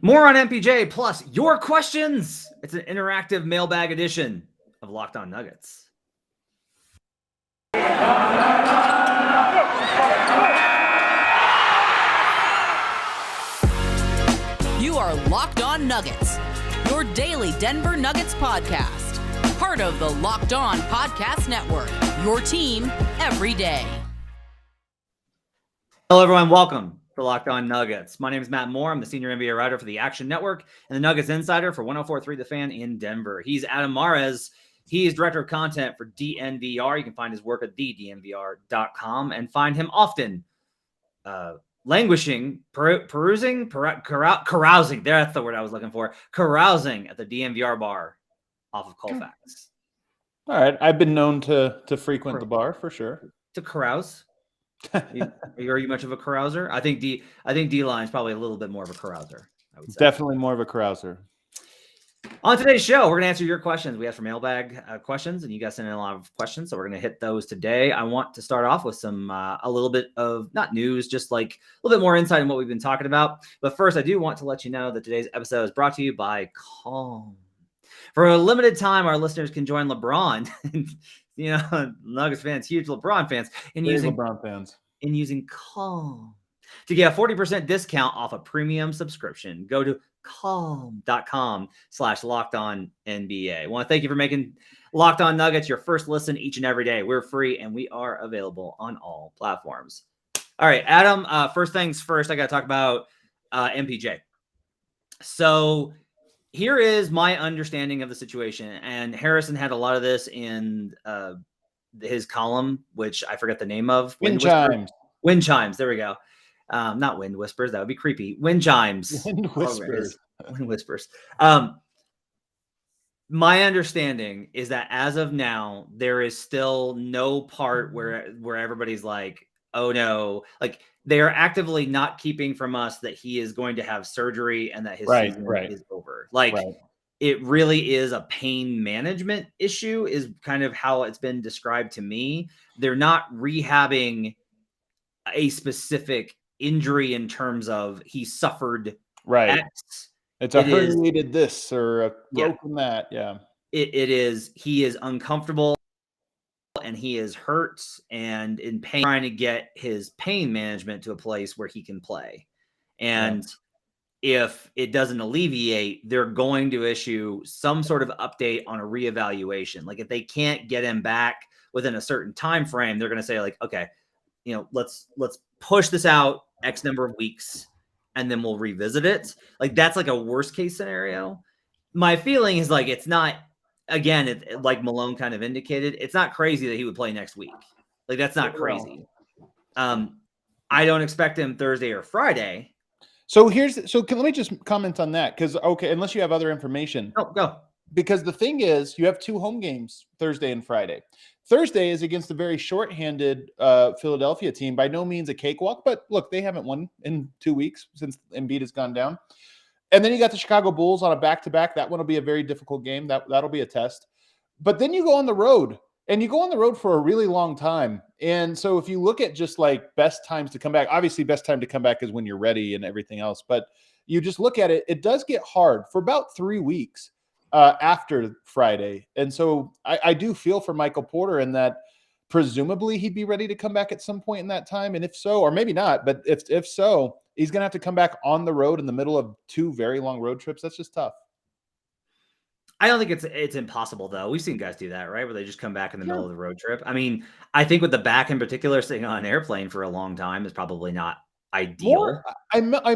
More on MPJ, plus your questions. It's an interactive mailbag edition of Locked On Nuggets. You are Locked On Nuggets, your daily Denver Nuggets podcast. Part of the Locked On Podcast Network, your team every day. Hello, everyone. Welcome to Locked On Nuggets. My name is Matt Moore. I'm the senior NBA writer for the Action Network and the Nuggets insider for 104.3 The Fan in Denver. He's Adam Mares. He is director of content for DNVR. You can find his work at thednvr.com and find him often languishing, carousing. That's the word I was looking for. Carousing at the DNVR bar off of Colfax. All right. I've been known to frequent the bar for sure. To carouse. Are you much of a carouser? I think D-Line's probably a little bit more of a carouser. I would say. Definitely more of a carouser. On today's show, we're going to answer your questions. We have some mailbag questions, and you guys sent in a lot of questions, so we're going to hit those today. I want to start off with some a little bit of, not news, just like a little bit more insight on what we've been talking about. But first, I do want to let you know that today's episode is brought to you by Calm. For a limited time, our listeners can join LeBron. Nuggets fans, huge LeBron fans, using Calm to get a 40% discount off a premium subscription. Go to calm.com/LockedOnNBA. I want to thank you for making Locked On Nuggets your first listen each and every day. We're free and we are available on all platforms. All right, Adam, first things first, I got to talk about MPJ. So here is my understanding of the situation. And Harrison had a lot of this in his column, which I forget the name of. Wind chimes. Wind chimes. There we go. Not wind whispers. That would be creepy. Wind chimes. Wind whispers. Wind whispers. My understanding is that as of now, there is still no part where everybody's like, oh no, like they are actively not keeping from us that he is going to have surgery and that his season is over. Like it really is a pain management issue is kind of how it's been described to me. They're not rehabbing a specific injury in terms of he suffered X. It's a herniated this or a broken that. Yeah. It is. He is uncomfortable and he is hurt and in pain, trying to get his pain management to a place where he can play. And if it doesn't alleviate, they're going to issue some sort of update on a reevaluation. Like if they can't get him back within a certain time frame, they're going to say like, okay, let's push this out X number of weeks and then we'll revisit it. Like that's like a worst case scenario. My feeling is like, it's not, again, like Malone kind of indicated, it's not crazy that he would play next week. Like that's not crazy. I don't expect him Thursday or Friday. So let me just comment on that. Cause unless you have other information. Oh, go. Because the thing is, you have two home games, Thursday and Friday. Thursday is against a very shorthanded Philadelphia team. By no means a cakewalk, but look, they haven't won in 2 weeks since Embiid has gone down. And then you got the Chicago Bulls on a back-to-back. That one will be a very difficult game. That'll be a test. But then you go on the road, and you go on the road for a really long time. And so if you look at just like best times to come back, obviously best time to come back is when you're ready and everything else. But you just look at it, it does get hard for about 3 weeks. After Friday. And so I do feel for Michael Porter in that presumably he'd be ready to come back at some point in that time. And if so, or maybe not, but if so, he's going to have to come back on the road in the middle of 2 very long road trips. That's just tough. I don't think it's impossible though. We've seen guys do that, right? Where they just come back in the middle of the road trip. I mean, I think with the back in particular, sitting on an airplane for a long time is probably not ideal.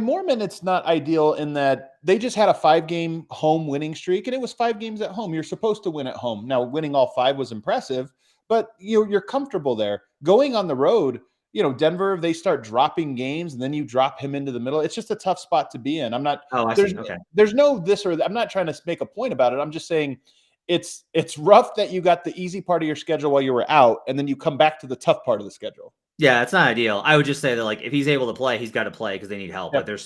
More meant it's not ideal in that they just had a 5-game home winning streak and it was 5 games at home. You're supposed to win at home. Now winning all 5 was impressive, but you're comfortable there. Going on the road, Denver, they start dropping games and then you drop him into the middle. It's just a tough spot to be in. I'm not, there's no this or that. I'm not trying to make a point about it. I'm just saying it's rough that you got the easy part of your schedule while you were out and then you come back to the tough part of the schedule. Yeah, it's not ideal. I would just say that, like, if he's able to play, he's got to play because they need help. Yep. But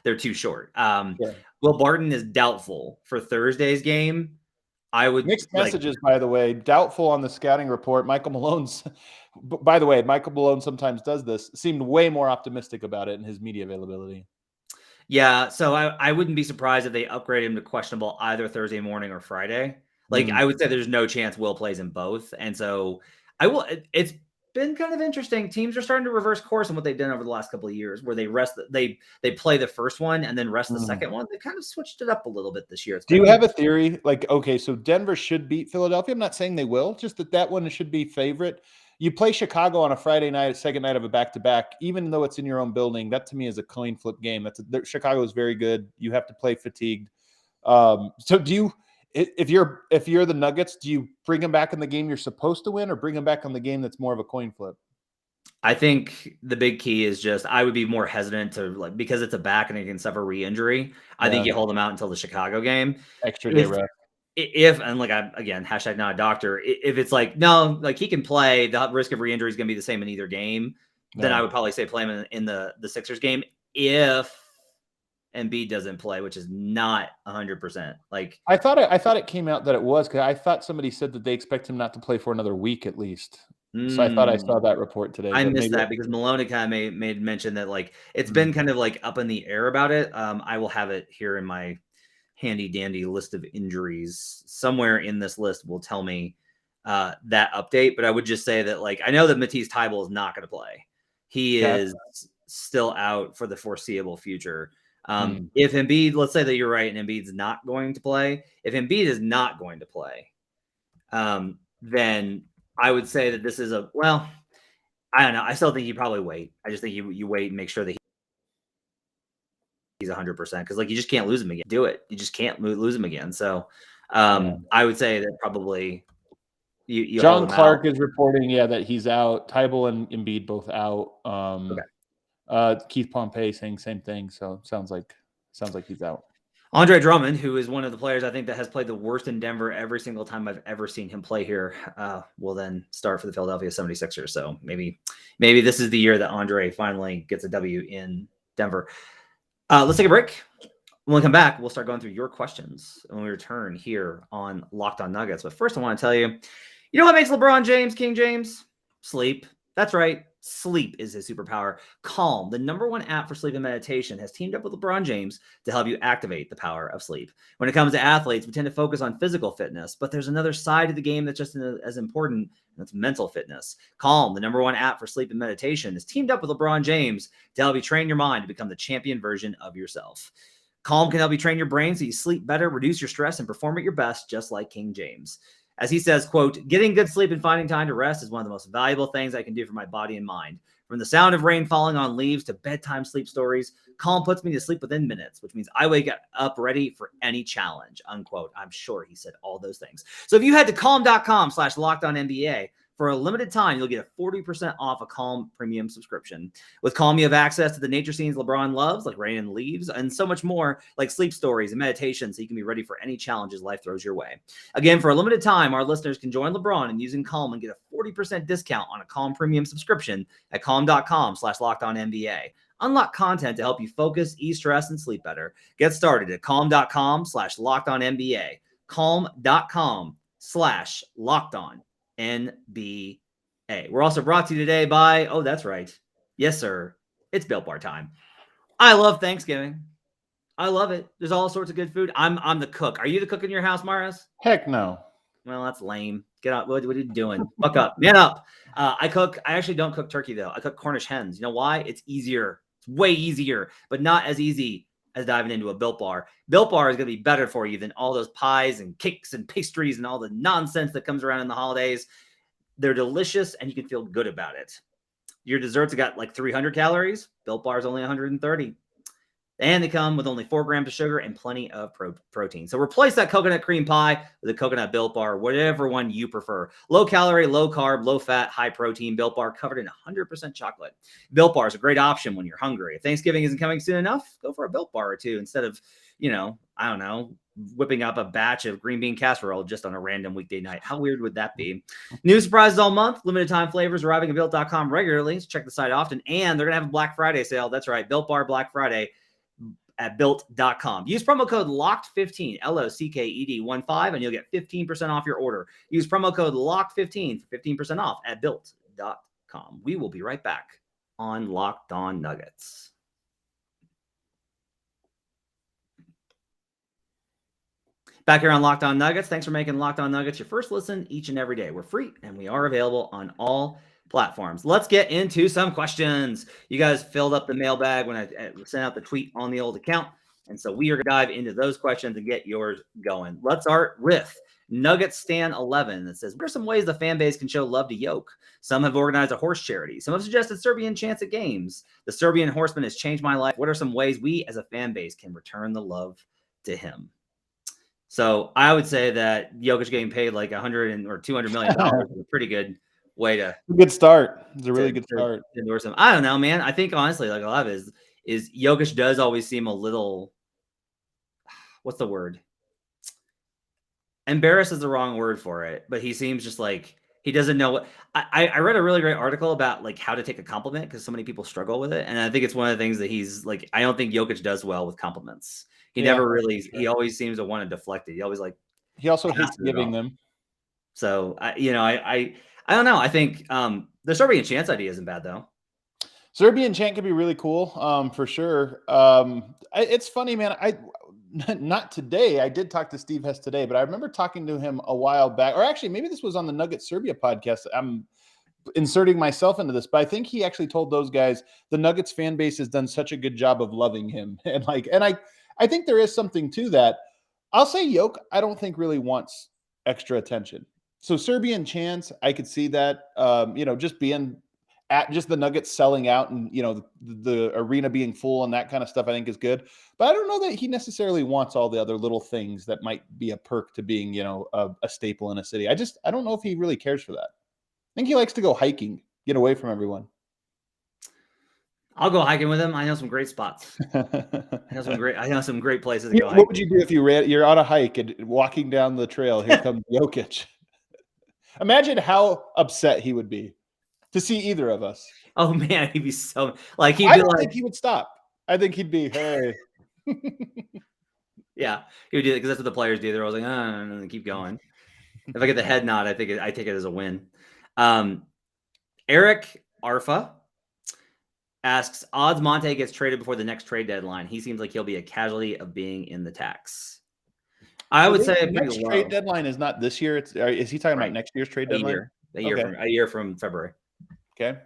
they're too short. Will Barton is doubtful for Thursday's game. I would mixed messages, by the way. Doubtful on the scouting report. Michael Malone sometimes does this. Seemed way more optimistic about it in his media availability. Yeah, so I wouldn't be surprised if they upgrade him to questionable either Thursday morning or Friday. Like, I would say there's no chance Will plays in both. And so it's been kind of interesting. Teams are starting to reverse course on what they've done over the last couple of years, where they play the first one and then rest the second one. They kind of switched it up a little bit this year. Do you have a theory? Like, okay, so Denver should beat Philadelphia. I'm not saying they will, just that one should be favorite. You play Chicago on a Friday night, second night of a back-to-back, even though it's in your own building. That to me is a coin flip game. Chicago is very good. You have to play fatigued. So do you, if you're the Nuggets, do you bring them back in the game you're supposed to win, or bring them back on the game that's more of a coin flip? I think the big key is just I would be more hesitant to, because it's a back and it can suffer re-injury. I think you hold them out until the Chicago game. Extra day rest. And again, hashtag not a doctor. If it's no, he can play, the risk of re-injury is going to be the same in either game. Then I would probably say play him in the Sixers game if Embiid doesn't play, which is not 100%. I thought it came out that it was, because I thought somebody said that they expect him not to play for another week at least. So I thought I saw that report today. I missed that because Malone kind of made mention that it's been kind of up in the air about it. I will have it here in my handy dandy list of injuries. Somewhere in this list will tell me that update. But I would just say that I know that Matisse Thybulle is not going to play. He is still out for the foreseeable future. If Embiid, let's say that you're right and Embiid's not going to play. If Embiid is not going to play, then I would say that this is I don't know. I still think you probably wait. I just think you wait and make sure that he's 100%, because you just can't lose him again. Do it. You just can't lose him again. So I would say that probably you John Clark is reporting, that he's out. Thybulle and Embiid both out. Keith Pompey saying same thing. So sounds like he's out. Andre Drummond, who is one of the players I think that has played the worst in Denver every single time I've ever seen him play here, will then start for the Philadelphia 76ers. So maybe this is the year that Andre finally gets a W in Denver. Let's take a break. When we come back, we'll start going through your questions when we return here on Locked On Nuggets. But first, I want to tell you, you know what makes LeBron James King James? Sleep. That's right. Sleep is his superpower. Calm, the #1 app for sleep and meditation, has teamed up with LeBron James to help you activate the power of sleep. When it comes to athletes, we tend to focus on physical fitness, but there's another side of the game that's just as important, and that's mental fitness. Calm, the #1 app for sleep and meditation, is teamed up with LeBron James to help you train your mind to become the champion version of yourself. Calm can help you train your brain so you sleep better, reduce your stress, and perform at your best, just like King James. As he says, quote, "Getting good sleep and finding time to rest is one of the most valuable things I can do for my body and mind. From the sound of rain falling on leaves to bedtime sleep stories, Calm puts me to sleep within minutes, which means I wake up ready for any challenge," unquote. I'm sure he said all those things. So if you head to calm.com/LockedOnNBA, for a limited time, you'll get a 40% off a Calm premium subscription. With Calm, you have access to the nature scenes LeBron loves, like rain and leaves, and so much more, like sleep stories and meditation, so you can be ready for any challenges life throws your way. Again, for a limited time, our listeners can join LeBron in using Calm and get a 40% discount on a Calm premium subscription at calm.com/LockedOnNBA. Unlock content to help you focus, ease stress, and sleep better. Get started at calm.com/LockedOnNBA. Calm.com/LockedOnNBA. We're also brought to you today by, oh, that's right. Yes, sir. It's Built Bar time. I love Thanksgiving. I love it. There's all sorts of good food. I'm the cook. Are you the cook in your house, Maris? Heck no. Well, that's lame. Get out. What are you doing? Fuck up. Man up. I cook. I actually don't cook turkey, though. I cook Cornish hens. You know why? It's easier. It's way easier, but not as easy as diving into a Built Bar. Built Bar is going to be better for you than all those pies and cakes and pastries and all the nonsense that comes around in the holidays. They're delicious, and you can feel good about it. Your desserts have got 300 calories. Built Bar is only 130. And they come with only 4 grams of sugar and plenty of protein. So replace that coconut cream pie with a coconut Built Bar, whatever one you prefer. Low calorie, low carb, low fat, high protein Built Bar covered in 100% chocolate. Built Bar is a great option when you're hungry. If Thanksgiving isn't coming soon enough, go for a Built Bar or two instead of, I don't know, whipping up a batch of green bean casserole just on a random weekday night. How weird would that be? New surprises all month. Limited time flavors arriving at Built.com regularly. So check the site often. And they're going to have a Black Friday sale. That's right. Built Bar Black Friday at Built.com. Use promo code LOCKED15, LOCKED15, and you'll get 15% off your order. Use promo code LOCKED15 for 15% off at Built.com. We will be right back on Locked On Nuggets. Back here on Locked On Nuggets. Thanks for making Locked On Nuggets your first listen each and every day. We're free and we are available on all platforms. Let's get into some questions. You guys filled up the mailbag when I sent out the tweet on the old account. And so we are going to dive into those questions and get yours going. Let's start with Nuggets Stan 11 that says, what are some ways the fan base can show love to Jokic? Some have organized a horse charity. Some have suggested Serbian chants at games. The Serbian horseman has changed my life. What are some ways we as a fan base can return the love to him? So I would say that Jokic getting paid like $100 or $200 million is a pretty good way to. A good start. It's a really good start. Endorse him. I don't know, man. I think honestly, like a lot of it is Jokic does always seem a little. What's the word? Embarrassed is the wrong word for it, but he seems just like he doesn't know what. I read a really great article about like how to take a compliment because so many people struggle with it, and I think it's one of the things that he's like. I don't think Jokic does well with compliments. He never really. He always seems to want to deflect it. He always like. He also hates giving them. So I don't know. I think the Serbian chance idea isn't bad though. Serbian chant could be really cool, for sure. It's funny, man. Not today. I did talk to Steve Hess today, but I remember talking to him a while back, or actually maybe this was on the Nuggets Serbia podcast. I'm inserting myself into this, but I think he actually told those guys the Nuggets fan base has done such a good job of loving him, and I think there is something to that. I'll say Jokic, I don't think really wants extra attention. So Serbian chants, I could see that. Just being at just the Nuggets selling out and the arena being full and that kind of stuff, I think is good. But I don't know that he necessarily wants all the other little things that might be a perk to being a staple in a city. I don't know if he really cares for that. I think he likes to go hiking, get away from everyone. I'll go hiking with him. I know some great spots. I know some great places to go. What would you do if you're on a hike and walking down the trail? Here comes Jokic. Imagine how upset he would be to see either of us. Oh man, he'd be so like I don't think he would stop. I think he'd be hey. Yeah, he would do it because that's what the players do. They're always like, no, keep going. If I get the head nod, I take it as a win. Eric Arfa asks, odds Monte gets traded before the next trade deadline. He seems like he'll be a casualty of being in the tax. I would say the next trade deadline is not this year. Is he talking about next year's trade deadline? A year from February. Okay.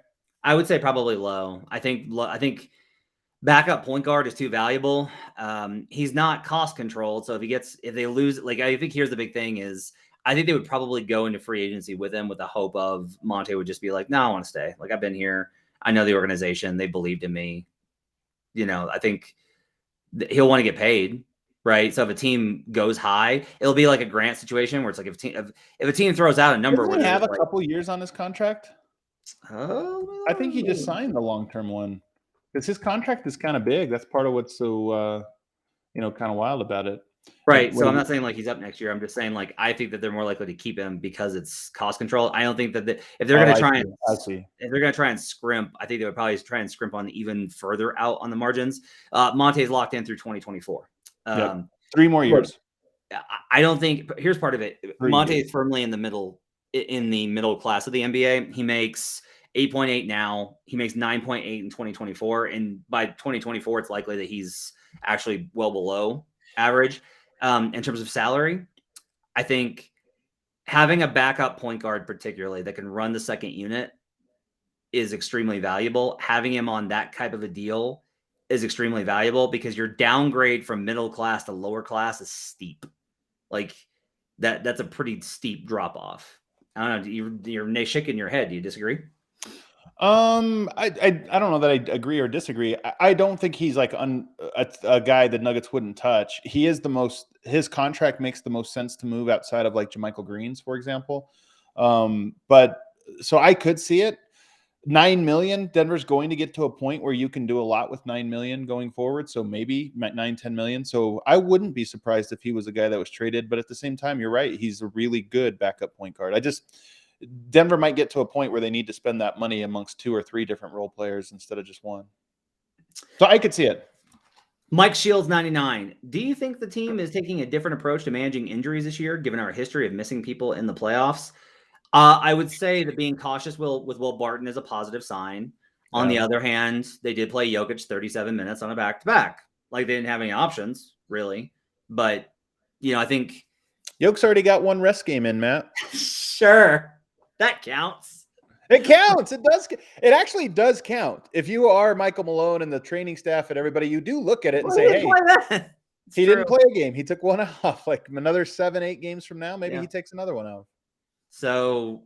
I would say probably low. I think backup point guard is too valuable. He's not cost controlled. So if they lose, like I think here's the big thing is I think they would probably go into free agency with him with the hope of Monte would just be like, no, I want to stay. Like I've been here. I know the organization. They believed in me. I think he'll want to get paid, right? So if a team goes high, it'll be like a Grant situation where it's like if a team throws out a number, doesn't he have a couple years on his contract? Oh, I think he just signed the long-term one because his contract is kind of big. That's part of what's so kind of wild about it. Right. So I'm not saying like he's up next year. I'm just saying like I think that they're more likely to keep him because it's cost control. I don't think that if they're going to try if they're going to try and scrimp, I think they would probably try and scrimp on even further out on the margins. Monte's locked in through 2024. 3 more years. I don't think. Here's part of it. Monte is firmly in the middle class of the NBA. He makes 8.8 now. He makes 9.8 in 2024, and by 2024, it's likely that he's actually well below average. In terms of salary, I think having a backup point guard, particularly that can run the second unit, is extremely valuable. Having him on that type of a deal is extremely valuable because your downgrade from middle class to lower class is steep. Like that's a pretty steep drop off. I don't know. You're shaking your head. Do you disagree? I don't know that I agree or disagree. I don't think he's like a guy that Nuggets wouldn't touch. He is his contract makes the most sense to move outside of like JaMychal Green's, for example. But so I could see it. $9 million. Denver's going to get to a point where you can do a lot with $9 million going forward. So maybe $9-10 million. So I wouldn't be surprised if he was a guy that was traded. But at the same time, you're right. He's a really good backup point guard. Denver might get to a point where they need to spend that money amongst 2 or 3 different role players instead of just one. So I could see it. Mike Shields 99. Do you think the team is taking a different approach to managing injuries this year, given our history of missing people in the playoffs? I would say that being cautious with Will Barton is a positive sign. On the other hand, they did play Jokic 37 minutes on a back-to-back. Like they didn't have any options, really. But, I think Yoke's already got one rest game in, Matt. Sure, that counts. It counts. It does. It actually does count. If you are Michael Malone and the training staff and everybody, you do look at it and say, hey, he didn't play a game. He took one off. Like another 7-8 games from now, maybe he takes another one off. So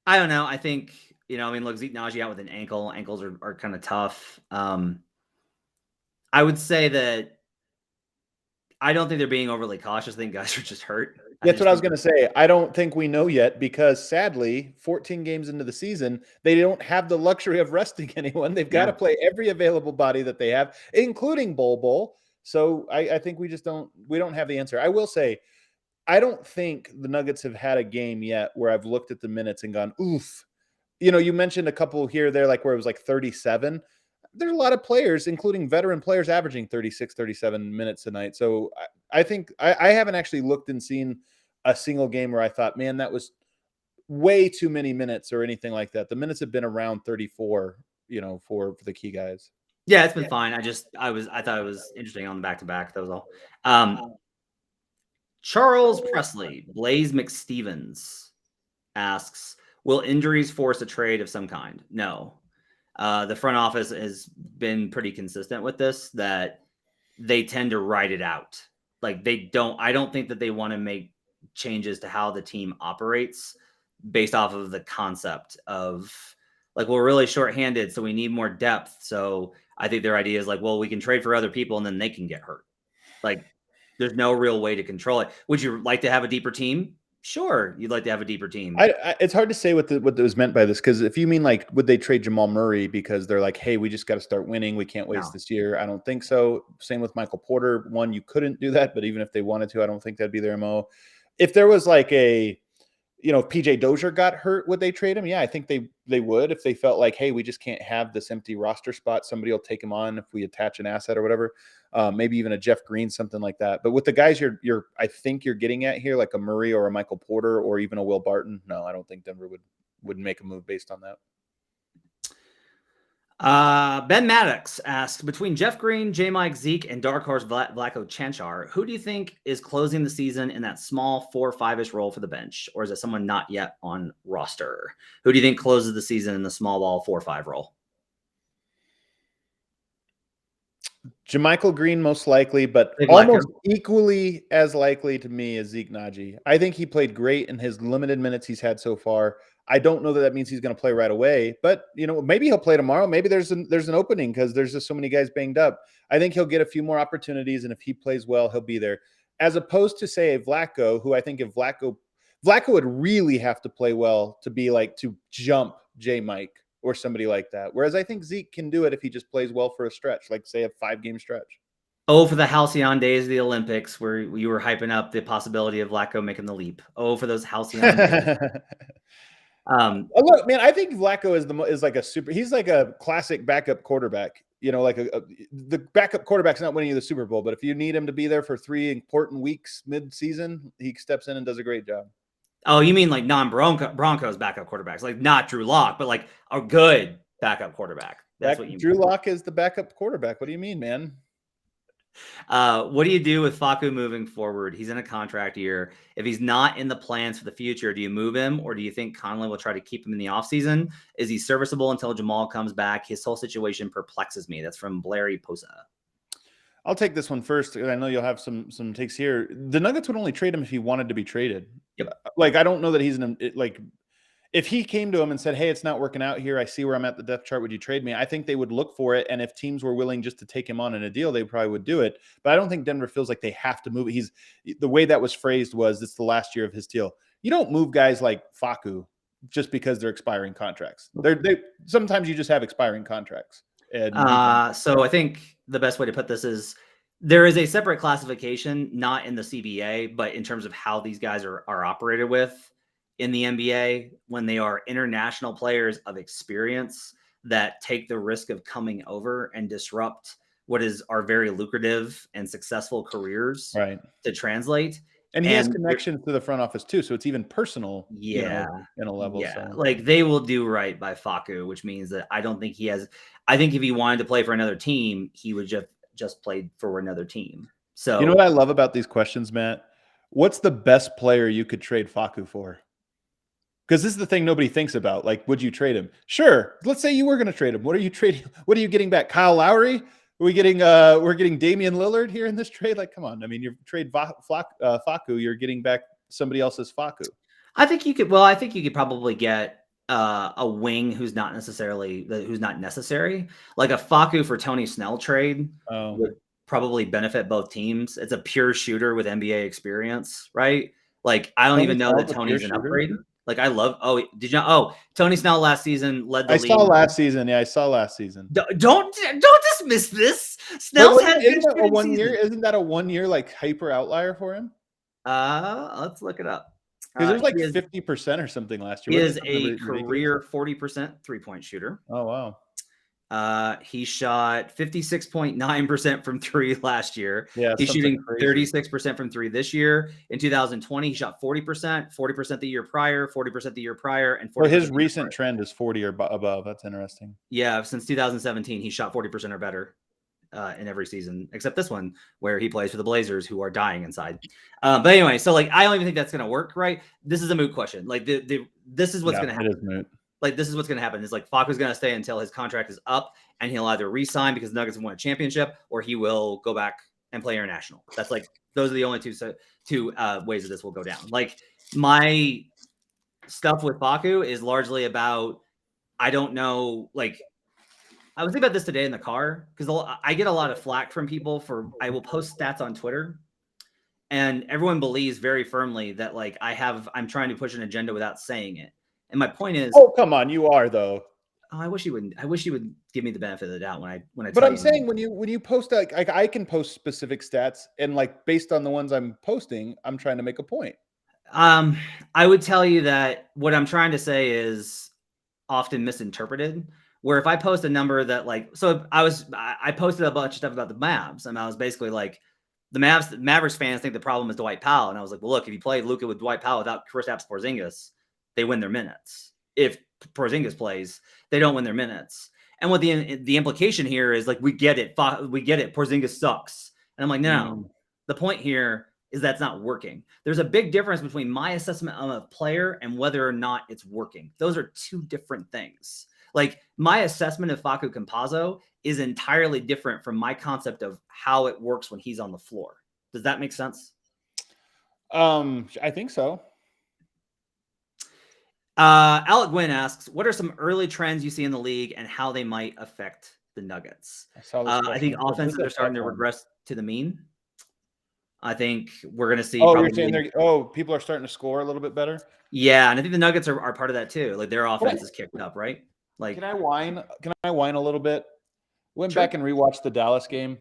I don't know. I think, look, Zeke Naji out with an ankle. Ankles are kind of tough. I would say that I don't think they're being overly cautious. I think guys are just hurt. That's what I was going to say. I don't think we know yet because sadly, 14 games into the season, they don't have the luxury of resting anyone. They've got to play every available body that they have, including Bowl. So I think we don't have the answer. I will say, I don't think the Nuggets have had a game yet where I've looked at the minutes and gone, oof. You mentioned a couple here or there, like where it was like 37. There's a lot of players, including veteran players, averaging 36, 37 minutes a night. So I think I haven't actually looked and seen a single game where I thought, man, that was way too many minutes or anything like that. The minutes have been around 34, for the key guys. Yeah, it's been fine. I thought it was interesting on the back-to-back. That was all. Charles Presley, Blaze McStevens asks, will injuries force a trade of some kind? No. The front office has been pretty consistent with this, that they tend to ride it out. Like I don't think that they want to make changes to how the team operates based off of the concept of like, we're really shorthanded, so we need more depth. So I think their idea is like, well, we can trade for other people and then they can get hurt. Like there's no real way to control it. Would you like to have a deeper team? Sure, you'd like to have a deeper team. It's hard to say what was meant by this, because if you mean like, would they trade Jamal Murray because they're like, hey, we just got to start winning, we can't waste this year? I don't think so. Same with Michael Porter. One, you couldn't do that, but even if they wanted to, I don't think that'd be their MO. If there was like if PJ Dozier got hurt, would they trade him? Yeah, I think they would, if they felt like, hey, we just can't have this empty roster spot. Somebody will take him on if we attach an asset or whatever. Maybe even a Jeff Green, something like that. But with the guys I think you're getting at here, like a Murray or a Michael Porter or even a Will Barton, no, I don't think Denver would make a move based on that. Ben Maddox asks, between Jeff Green, J-Mike, Zeke, and Dark Horse Vlatko Chanchar, who do you think is closing the season in that small 4-5-ish role for the bench? Or is it someone not yet on roster? Who do you think closes the season in the small ball 4-5 role? JaMychal Green, most likely, but almost equally as likely to me as Zeke Naji. I think he played great in his limited minutes he's had so far. I don't know that means he's going to play right away, but maybe he'll play tomorrow. Maybe there's an opening because there's just so many guys banged up. I think he'll get a few more opportunities, and if he plays well, he'll be there. As opposed to say Vlatko, who I think if Vlatko would really have to play well to be like to jump J-Mike or somebody like that. Whereas I think Zeke can do it if he just plays well for a stretch, like say a 5-game stretch. Oh, for the halcyon days of the Olympics where you were hyping up the possibility of Vlatko making the leap. Oh, for those halcyon days. Look, man, I think Vlatko is like he's like a classic backup quarterback. Like the backup quarterback's not winning you the Super Bowl, but if you need him to be there for 3 important weeks mid-season, he steps in and does a great job. Oh, you mean like non-Broncos backup quarterbacks, like not Drew Lock, but like a good backup quarterback. That's what you mean. Drew Lock is the backup quarterback. What do you mean, man? What do you do with Facu moving forward? He's in a contract year. If he's not in the plans for the future, do you move him, or do you think Conley will try to keep him in the offseason? Is he serviceable until Jamal comes back? His whole situation perplexes me. That's from Blairy Posa. I'll take this one first, because I know you'll have some takes here. The Nuggets would only trade him if he wanted to be traded. Yep. Like, I don't know that he's if he came to him and said, hey, it's not working out here, I see where I'm at the depth chart, would you trade me? I think they would look for it. And if teams were willing just to take him on in a deal, they probably would do it. But I don't think Denver feels like they have to move it. The way that was phrased was, it's the last year of his deal. You don't move guys like Facu just because they're expiring contracts. Sometimes you just have expiring contracts. So I think the best way to put this is, there is a separate classification, not in the CBA, but in terms of how these guys are operated with in the NBA, when they are international players of experience that take the risk of coming over and disrupt what are very lucrative and successful careers, right, to translate. And he has connections to the front office too, so it's even personal, in a level. Yeah, so. Like they will do right by Facu, which means that I don't think he has. I think if he wanted to play for another team, he would just played for another team. So you know what I love about these questions, Matt? What's the best player you could trade Facu for? Because this is the thing nobody thinks about. Like, would you trade him? Sure. Let's say you were going to trade him. What are you trading? What are you getting back? Kyle Lowry? Are we getting? We're getting Damian Lillard here in this trade. Like, come on. I mean, you trade Facu. You're getting back somebody else's Facu. I think you could. Well, I think you could probably get a wing who's not necessary. Like a Facu for Tony Snell trade would probably benefit both teams. It's a pure shooter with NBA experience, right? Like I don't even know that Tony's an upgrade. Like I love. Oh, did you know? Oh, Tony Snell last season led the league. I saw last season. Yeah, I saw last season. Don't dismiss this. Snell's had isn't that a 1 year? Isn't that a 1 year like hyper outlier for him? Let's look it up. Because it was like 50% or something last year. He is a career 40% 3-point shooter. Oh wow. He shot 56.9% from three last year. Yeah, he's shooting 36% from three this year. In 2020, he shot 40% the year prior, 40% the year prior, and 40%. Well, his recent trend is 40 or above. That's interesting. Yeah, since 2017, he shot 40% or better in every season, except this one where he plays for the Blazers, who are dying inside. But anyway, so like I don't even think that's going to work, right? This is a moot question. Like this is what's going to happen. It is moot. Like this is what's going to happen is like Facu's going to stay until his contract is up, and he'll either re-sign because the Nuggets have won a championship, or he will go back and play international. That's like those are the only two ways that this will go down. Like my stuff with Facu is largely about I don't know. Like I was thinking about this today in the car because I get a lot of flack from people for I will post stats on Twitter, and everyone believes very firmly that like I'm trying to push an agenda without saying it. And my point is, oh come on, you are though. Oh, I wish you wouldn't. I wish you would give me the benefit of the doubt when I. But I'm saying when you post like I can post specific stats and like based on the ones I'm posting, I'm trying to make a point. I would tell you that what I'm trying to say is often misinterpreted. Where if I post a number that like, so I posted a bunch of stuff about the Mavs, and I was basically like, the Mavericks fans think the problem is Dwight Powell, and I was like, well, look, if you play Luka with Dwight Powell without Kristaps Porzingis, they win their minutes. If Porzingis plays, they don't win their minutes. And what the implication here is like, we get it. Porzingis sucks. And I'm like, no, the point here is that's not working. There's a big difference between my assessment of a player and whether or not it's working. Those are two different things. Like my assessment of Facu Campazzo is entirely different from my concept of how it works when he's on the floor. Does that make sense? I think so. Alec Gwynn asks, what are some early trends you see in the league and how they might affect the Nuggets? I think offenses are starting to regress to the mean. I think we're going to see. You're saying people are starting to score a little bit better? Yeah, and I think the Nuggets are part of that too. Like their offense is kicked up, right? Like, Can I whine a little bit? Went back and rewatched the Dallas game.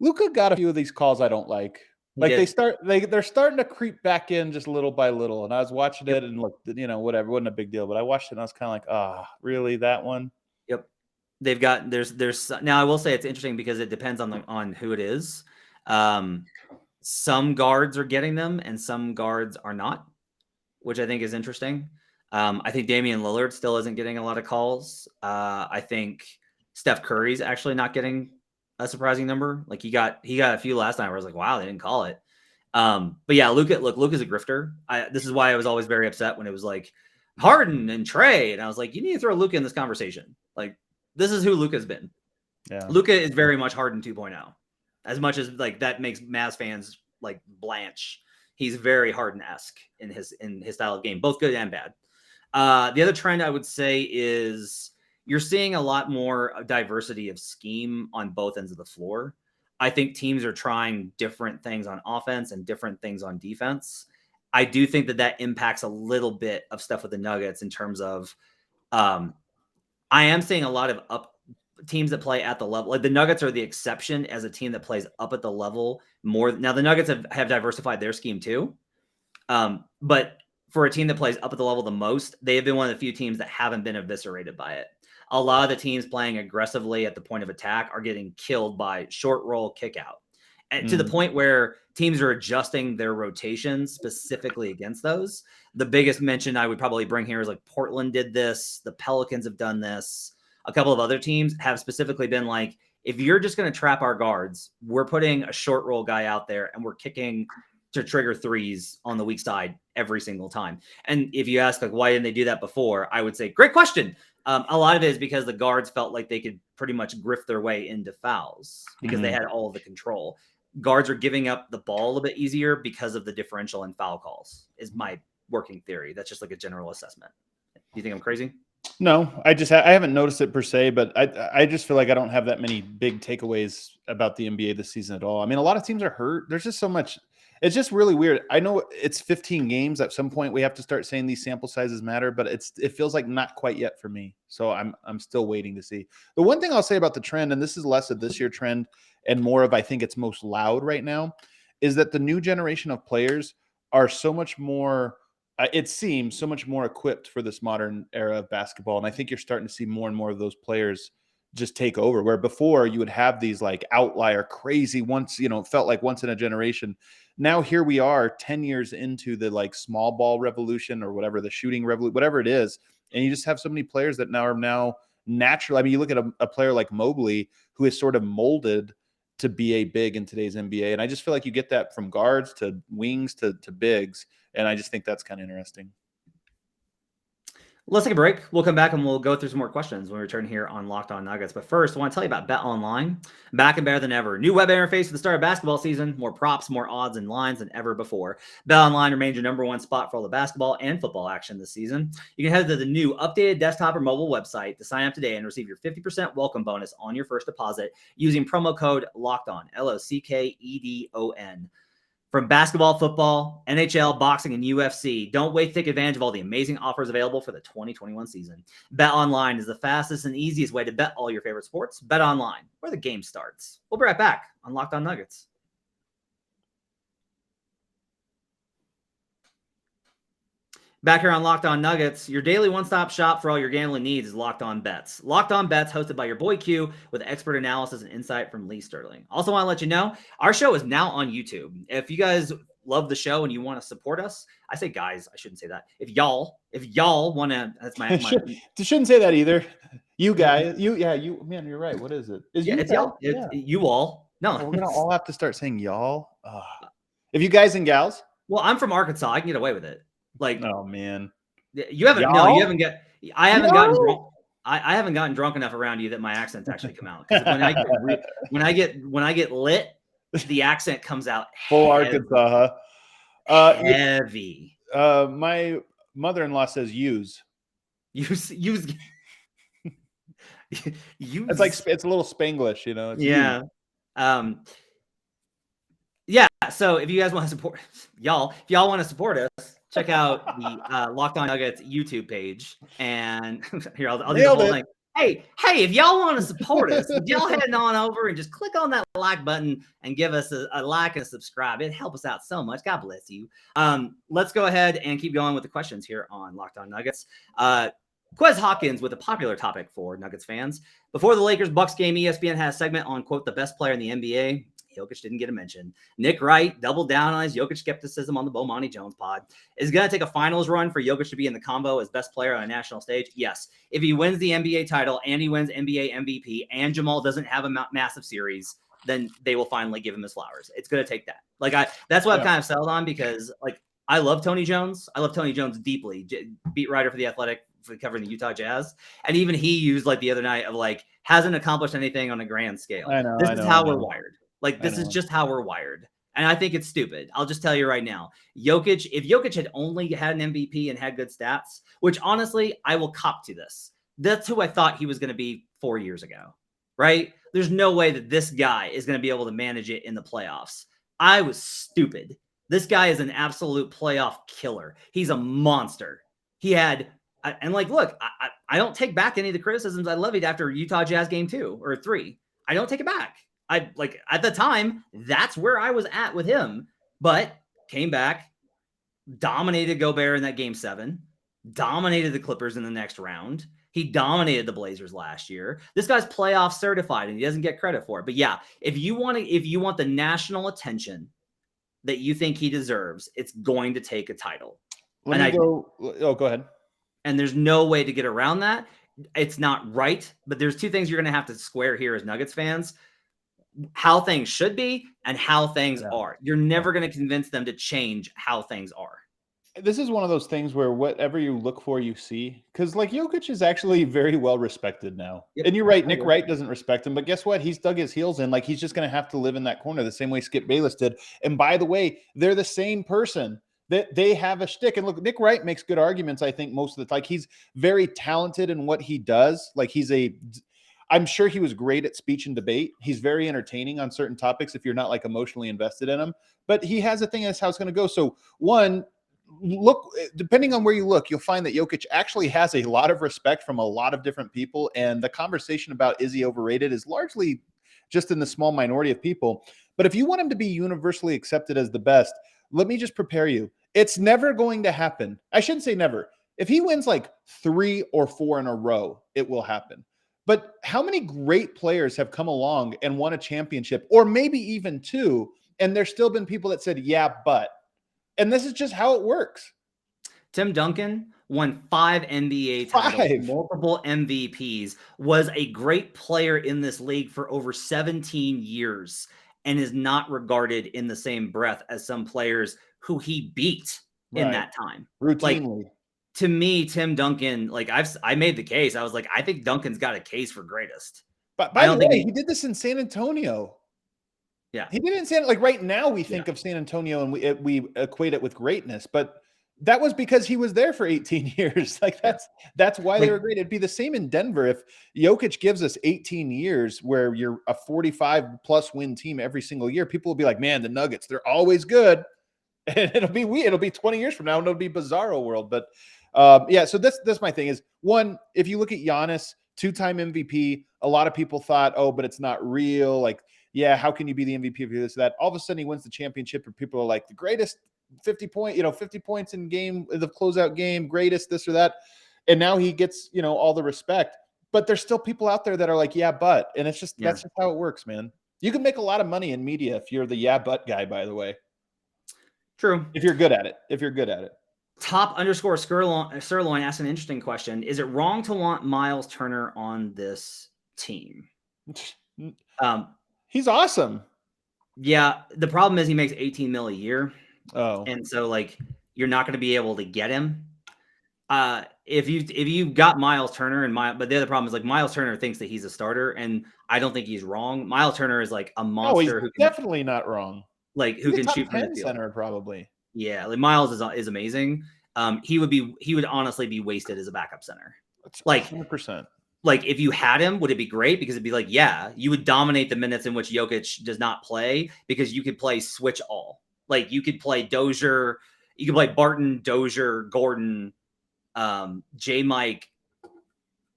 Luka got a few of these calls I don't like. Like they're starting to creep back in just little by little. And I was watching it and look, whatever, wasn't a big deal. But I watched it and I was kind of like, really that one? Yep. They've got there's now I will say it's interesting because it depends on who it is. Some guards are getting them and some guards are not, which I think is interesting. I think Damian Lillard still isn't getting a lot of calls. I think Steph Curry's actually not getting a surprising number. Like he got a few last night where I was like, wow, they didn't call it. But yeah, Luka's a grifter. This is why I was always very upset when it was like Harden and Trey. And I was like, you need to throw Luka in this conversation. Like this is who Luka's been. Yeah. Luka is very much Harden 2.0. As much as like that makes Mavs fans like blanch. He's very Harden-esque in his style of game, both good and bad. The other trend I would say is you're seeing a lot more diversity of scheme on both ends of the floor. I think teams are trying different things on offense and different things on defense. I do think that impacts a little bit of stuff with the Nuggets in terms of I am seeing a lot of teams that play at the level. Like the Nuggets are the exception as a team that plays up at the level more. Now the Nuggets have diversified their scheme too. But for a team that plays up at the level the most, they have been one of the few teams that haven't been eviscerated by it. A lot of the teams playing aggressively at the point of attack are getting killed by short roll kick out. And to the point where teams are adjusting their rotations specifically against those. The biggest mention I would probably bring here is like Portland did this. The Pelicans have done this. A couple of other teams have specifically been like, if you're just going to trap our guards, we're putting a short roll guy out there and we're kicking to trigger threes on the weak side every single time. And if you ask, like, why didn't they do that before? I would say, great question. A lot of it is because the guards felt like they could pretty much grift their way into fouls because they had all of the control. Guards are giving up the ball a little bit easier because of the differential in foul calls, is my working theory. That's just like a general assessment. Do you think I'm crazy? No, I haven't noticed it per se, but I just feel like I don't have that many big takeaways about the NBA this season at all. I mean, a lot of teams are hurt. There's just so much. It's just really weird. I know it's 15 games. At some point, we have to start saying these sample sizes matter, but it feels like not quite yet for me. So I'm still waiting to see. The one thing I'll say about the trend, and this is less of this year trend and more of, I think it's most loud right now, is that the new generation of players are so much more. It seems so much more equipped for this modern era of basketball, and I think you're starting to see more and more of those players just take over. Where before you would have these like outlier, crazy felt like once in a generation. Now here we are 10 years into the like small ball revolution or whatever, the shooting revolution, whatever it is. And you just have so many players that are now natural. I mean, you look at a player like Mobley, who is sort of molded to be a big in today's NBA. And I just feel like you get that from guards to wings to bigs. And I just think that's kind of interesting. Let's take a break. We'll come back and we'll go through some more questions when we return here on Locked On Nuggets. But first, I want to tell you about BetOnline. Back and better than ever. New web interface for the start of basketball season. More props, more odds and lines than ever before. BetOnline remains your number one spot for all the basketball and football action this season. You can head to the new updated desktop or mobile website to sign up today and receive your 50% welcome bonus on your first deposit using promo code LOCKEDON, LOCKEDON. From basketball, football, NHL, boxing, and UFC, don't wait to take advantage of all the amazing offers available for the 2021 season. BetOnline is the fastest and easiest way to bet all your favorite sports. BetOnline, where the game starts. We'll be right back on Locked On Nuggets. Back here on Locked On Nuggets, your daily one-stop shop for all your gambling needs is Locked On Bets. Locked On Bets, hosted by your boy Q, with expert analysis and insight from Lee Sterling. Also want to let you know, our show is now on YouTube. If you guys love the show and you want to support us, I say guys, I shouldn't say that. If y'all want to, that's my shouldn't say that either. You guys, man, you're right. What is it? It's y'all. It's you all. No, we're gonna all have to start saying y'all. If you guys and gals. Well, I'm from Arkansas. I can get away with it. Like, oh man, you haven't. Y'all? No, you haven't got. I haven't gotten drunk. I haven't gotten drunk enough around you that my accents actually come out. Because when I get lit, the accent comes out full Arkansas. Heavy. My mother-in-law says use. It's like it's a little Spanglish, you know. Yeah. Use. Yeah. So if you guys want to support y'all, if y'all want to support us, check out the Locked On Nuggets YouTube page. And here, I'll do the whole thing. Hey, if y'all want to support us, y'all head on over and just click on that like button and give us a like and subscribe. It helps us out so much. God bless you. Let's go ahead and keep going with the questions here on Locked On Nuggets. Quez Hawkins with a popular topic for Nuggets fans. Before the Lakers-Bucks game, ESPN had a segment on, quote, the best player in the NBA. Jokic didn't get a mention. Nick Wright doubled down on his Jokic skepticism on the Bomani Jones pod. Is it going to take a finals run for Jokic to be in the combo as best player on a national stage? Yes. If he wins the NBA title and he wins NBA MVP and Jamal doesn't have a massive series, then they will finally give him his flowers. It's going to take that. That's what I've kind of settled on, because I love Tony Jones. I love Tony Jones deeply. Beat writer for The Athletic, for covering the Utah Jazz. And even he used the other night of hasn't accomplished anything on a grand scale. This is how we're wired. This is just how we're wired. And I think it's stupid. I'll just tell you right now. Jokic, if Jokic had only had an MVP and had good stats, which honestly, I will cop to this. That's who I thought he was going to be 4 years ago, right? There's no way that this guy is going to be able to manage it in the playoffs. I was stupid. This guy is an absolute playoff killer. He's a monster. He had, and look, I don't take back any of the criticisms I levied after Utah Jazz game 2 or 3. I don't take it back. At the time, that's where I was at with him, but came back, dominated Gobert in that game 7, dominated the Clippers in the next round. He dominated the Blazers last year. This guy's playoff certified and he doesn't get credit for it. But yeah, if you want the national attention that you think he deserves, it's going to take a title. Go ahead. And there's no way to get around that. It's not right, but there's two things you're going to have to square here as Nuggets fans. how things should be and how things are. You're never going to convince them to change how things are. This is one of those things where whatever you look for, you see. Because like Jokic is actually very well respected now. Yep. And you're right, Nick Wright doesn't respect him. But guess what? He's dug his heels in. Like he's just going to have to live in that corner the same way Skip Bayless did. And by the way, they're the same person. That they have a shtick. And look, Nick Wright makes good arguments, I think, most of the time. Like he's very talented in what he does. Like I'm sure he was great at speech and debate. He's very entertaining on certain topics if you're not like emotionally invested in him. But he has a thing, that's how it's going to go. So one, look, depending on where you look, you'll find that Jokic actually has a lot of respect from a lot of different people. And the conversation about is he overrated is largely just in the small minority of people. But if you want him to be universally accepted as the best, let me just prepare you. It's never going to happen. I shouldn't say never. If he wins like 3 or 4 in a row, it will happen. But how many great players have come along and won a championship, or maybe even 2, and there's still been people that said, yeah, but. And this is just how it works. Tim Duncan won 5 NBA titles, 5. multiple MVPs, was a great player in this league for over 17 years, and is not regarded in the same breath as some players who he beat in that time. Routinely. Like, to me, Tim Duncan, like I made the case. I was like, I think Duncan's got a case for greatest. But by the way, he did this in San Antonio. Yeah. He did it in San, like right now we think of San Antonio and we equate it with greatness, but that was because he was there for 18 years. Like that's why they were great. It'd be the same in Denver. If Jokic gives us 18 years where you're a 45+ win team every single year, people will be like, man, the Nuggets, they're always good. And it'll be 20 years from now and it'll be bizarro world. But so that's my thing is, one, if you look at Giannis, 2-time MVP, a lot of people thought, oh, but it's not real. Like, yeah, how can you be the MVP if you're this or that? All of a sudden he wins the championship and people are like the greatest 50 points in game, the closeout game, greatest this or that. And now he gets, all the respect, but there's still people out there that are like, yeah, but, and it's just, that's just how it works, man. You can make a lot of money in media if you're the yeah, but guy, by the way. True. If you're good at it. Top_Sirloin asked an interesting question. Is it wrong to want Miles Turner on this team? He's awesome. Yeah. The problem is he makes $18 million a year. Oh. And so like, you're not going to be able to get him. If you got Miles Turner but the other problem is like Miles Turner thinks that he's a starter, and I don't think he's wrong. Miles Turner is like a monster. He's definitely not wrong. Like who can shoot from the field. Center probably. Yeah, like Miles is amazing. He would honestly be wasted as a backup center. Like 100%. Like if you had him, would it be great? Because it'd be like, yeah, you would dominate the minutes in which Jokic does not play, because you could play switch all. Like you could play Dozier, you could play Barton, Dozier, Gordon, J. Mike,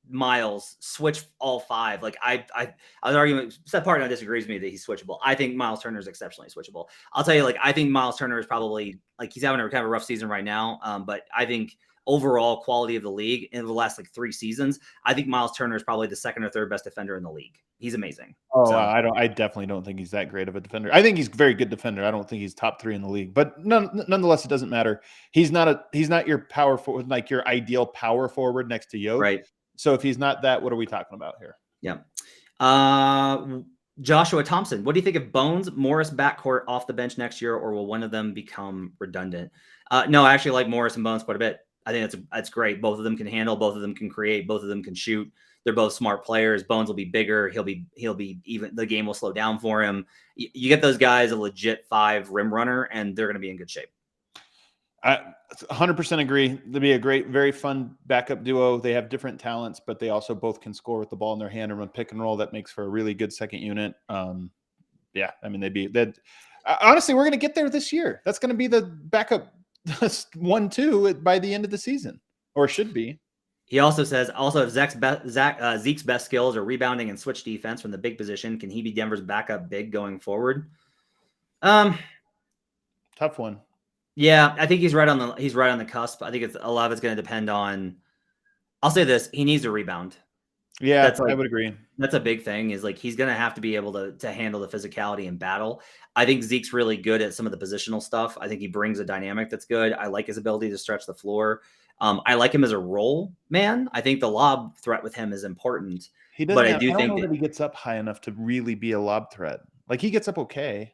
Miles, switch all 5. Like I was arguing, Seth Partner disagrees with me that he's switchable. I think Miles Turner is exceptionally switchable. I'll tell you, like, I think Miles Turner is probably, like, he's having a kind of a rough season right now. But I think overall quality of the league in the last like 3 seasons, I think Miles Turner is probably the 2nd or 3rd best defender in the league. He's amazing. Oh, so, I definitely don't think he's that great of a defender. I think he's a very good defender. I don't think he's top 3 in the league, but nonetheless, it doesn't matter. He's not your power forward, like your ideal power forward next to Jokic. Right. So if he's not that, what are we talking about here? Yeah. Joshua Thompson, what do you think of Bones Morris backcourt off the bench next year, or will one of them become redundant? No, I actually like Morris and Bones quite a bit. I think that's great. Both of them can handle, both of them can create, both of them can shoot. They're both smart players. Bones will be bigger. He'll be even, the game will slow down for him. You get those guys a legit 5 rim runner, and they're going to be in good shape. I 100% agree. They'll be a great, very fun backup duo. They have different talents, but they also both can score with the ball in their hand and run pick and roll. That makes for a really good second unit. Yeah, I mean, honestly, we're going to get there this year. That's going to be the backup 1-2 by the end of the season, or should be. He also says, if Zeke's best skills are rebounding and switch defense from the big position, can he be Denver's backup big going forward? Tough one. Yeah, I think he's right on the cusp. I think it's a lot of it's going to depend on. I'll say this: he needs a rebound. Yeah, I would agree. That's a big thing. Is like he's going to have to be able to handle the physicality and battle. I think Zeke's really good at some of the positional stuff. I think he brings a dynamic that's good. I like his ability to stretch the floor. I like him as a role man. I think the lob threat with him is important. He doesn't. But I don't know that he gets up high enough to really be a lob threat. Like he gets up okay.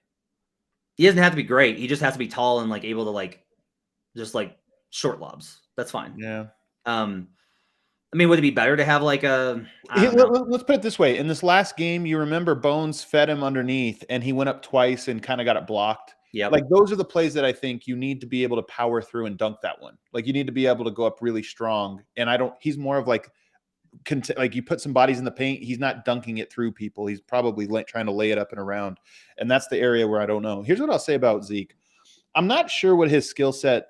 He doesn't have to be great. He just has to be tall and like able to like just like short lobs. That's fine. Yeah. I mean, would it be better to have like a? Let's put it this way: in this last game, you remember Bones fed him underneath, and he went up twice and kind of got it blocked. Yeah, like those are the plays that I think you need to be able to power through and dunk that one. Like you need to be able to go up really strong. And he's more of like you put some bodies in the paint. He's not dunking it through people. He's probably trying to lay it up and around. And that's the area where I don't know. Here's what I'll say about Zeke. I'm not sure what his skill set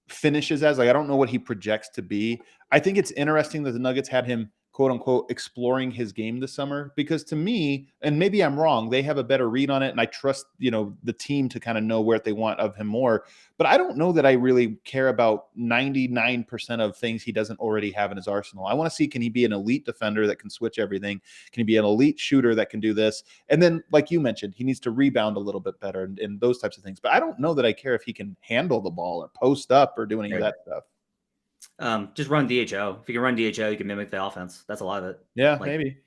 finishes as. Like, I don't know what he projects to be. I think it's interesting that the Nuggets had him, quote unquote, exploring his game this summer, because to me, and maybe I'm wrong, they have a better read on it. And I trust, the team to kind of know what they want of him more. But I don't know that I really care about 99% of things he doesn't already have in his arsenal. I want to see, can he be an elite defender that can switch everything? Can he be an elite shooter that can do this? And then, like you mentioned, he needs to rebound a little bit better and those types of things. But I don't know that I care if he can handle the ball or post up or do any of that stuff. Just run DHO. If you can run DHO, you can mimic the offense. That's a lot of it. Yeah, maybe.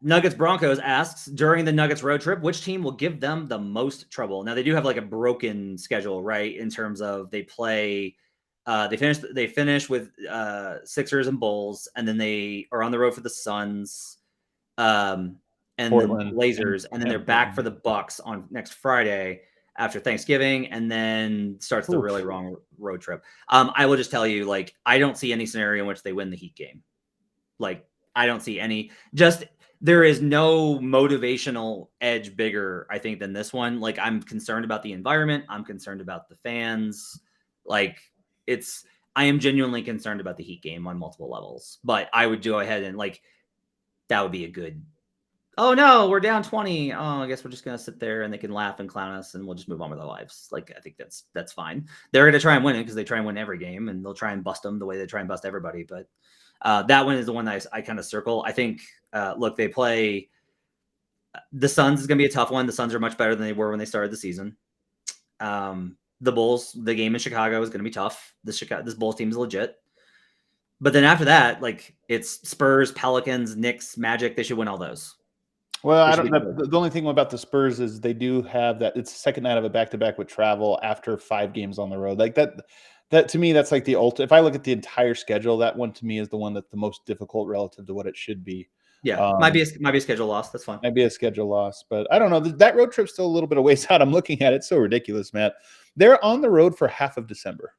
Nuggets Broncos asks, during the Nuggets road trip, which team will give them the most trouble? Now, they do have like a broken schedule, right? In terms of they play, they finish with Sixers and Bulls, and then they are on the road for the Suns, and Portland, the Blazers, and then they're back for the Bucks on next Friday after Thanksgiving, and then starts the really long road trip. I will just tell you, like, I don't see any scenario in which they win the Heat game. Like, I don't see any. There is no motivational edge bigger, I think, than this one. Like, I'm concerned about the environment. I'm concerned about the fans. Like, I am genuinely concerned about the Heat game on multiple levels. But I would go ahead and, like, that would be a good, oh no, we're down 20. Oh, I guess we're just going to sit there and they can laugh and clown us and we'll just move on with our lives. Like, I think that's fine. They're going to try and win it because they try and win every game, and they'll try and bust them the way they try and bust everybody. But that one is the one that I kind of circle. I think, look, they play the Suns is going to be a tough one. The Suns are much better than they were when they started the season. The Bulls, the game in Chicago is going to be tough. This Bulls team is legit. But then after that, like, it's Spurs, Pelicans, Knicks, Magic. They should win all those. Well, I don't know. The only thing about the Spurs is they do have that. It's the second night of a back-to-back with travel after 5 games on the road. Like that to me, that's like the ultimate. If I look at the entire schedule, that one to me is the one that's the most difficult relative to what it should be. Yeah, might be a schedule loss. That's fine. Might be a schedule loss, but I don't know. That road trip's still a little bit of ways out. I'm looking at it. It's so ridiculous, Matt. They're on the road for half of December.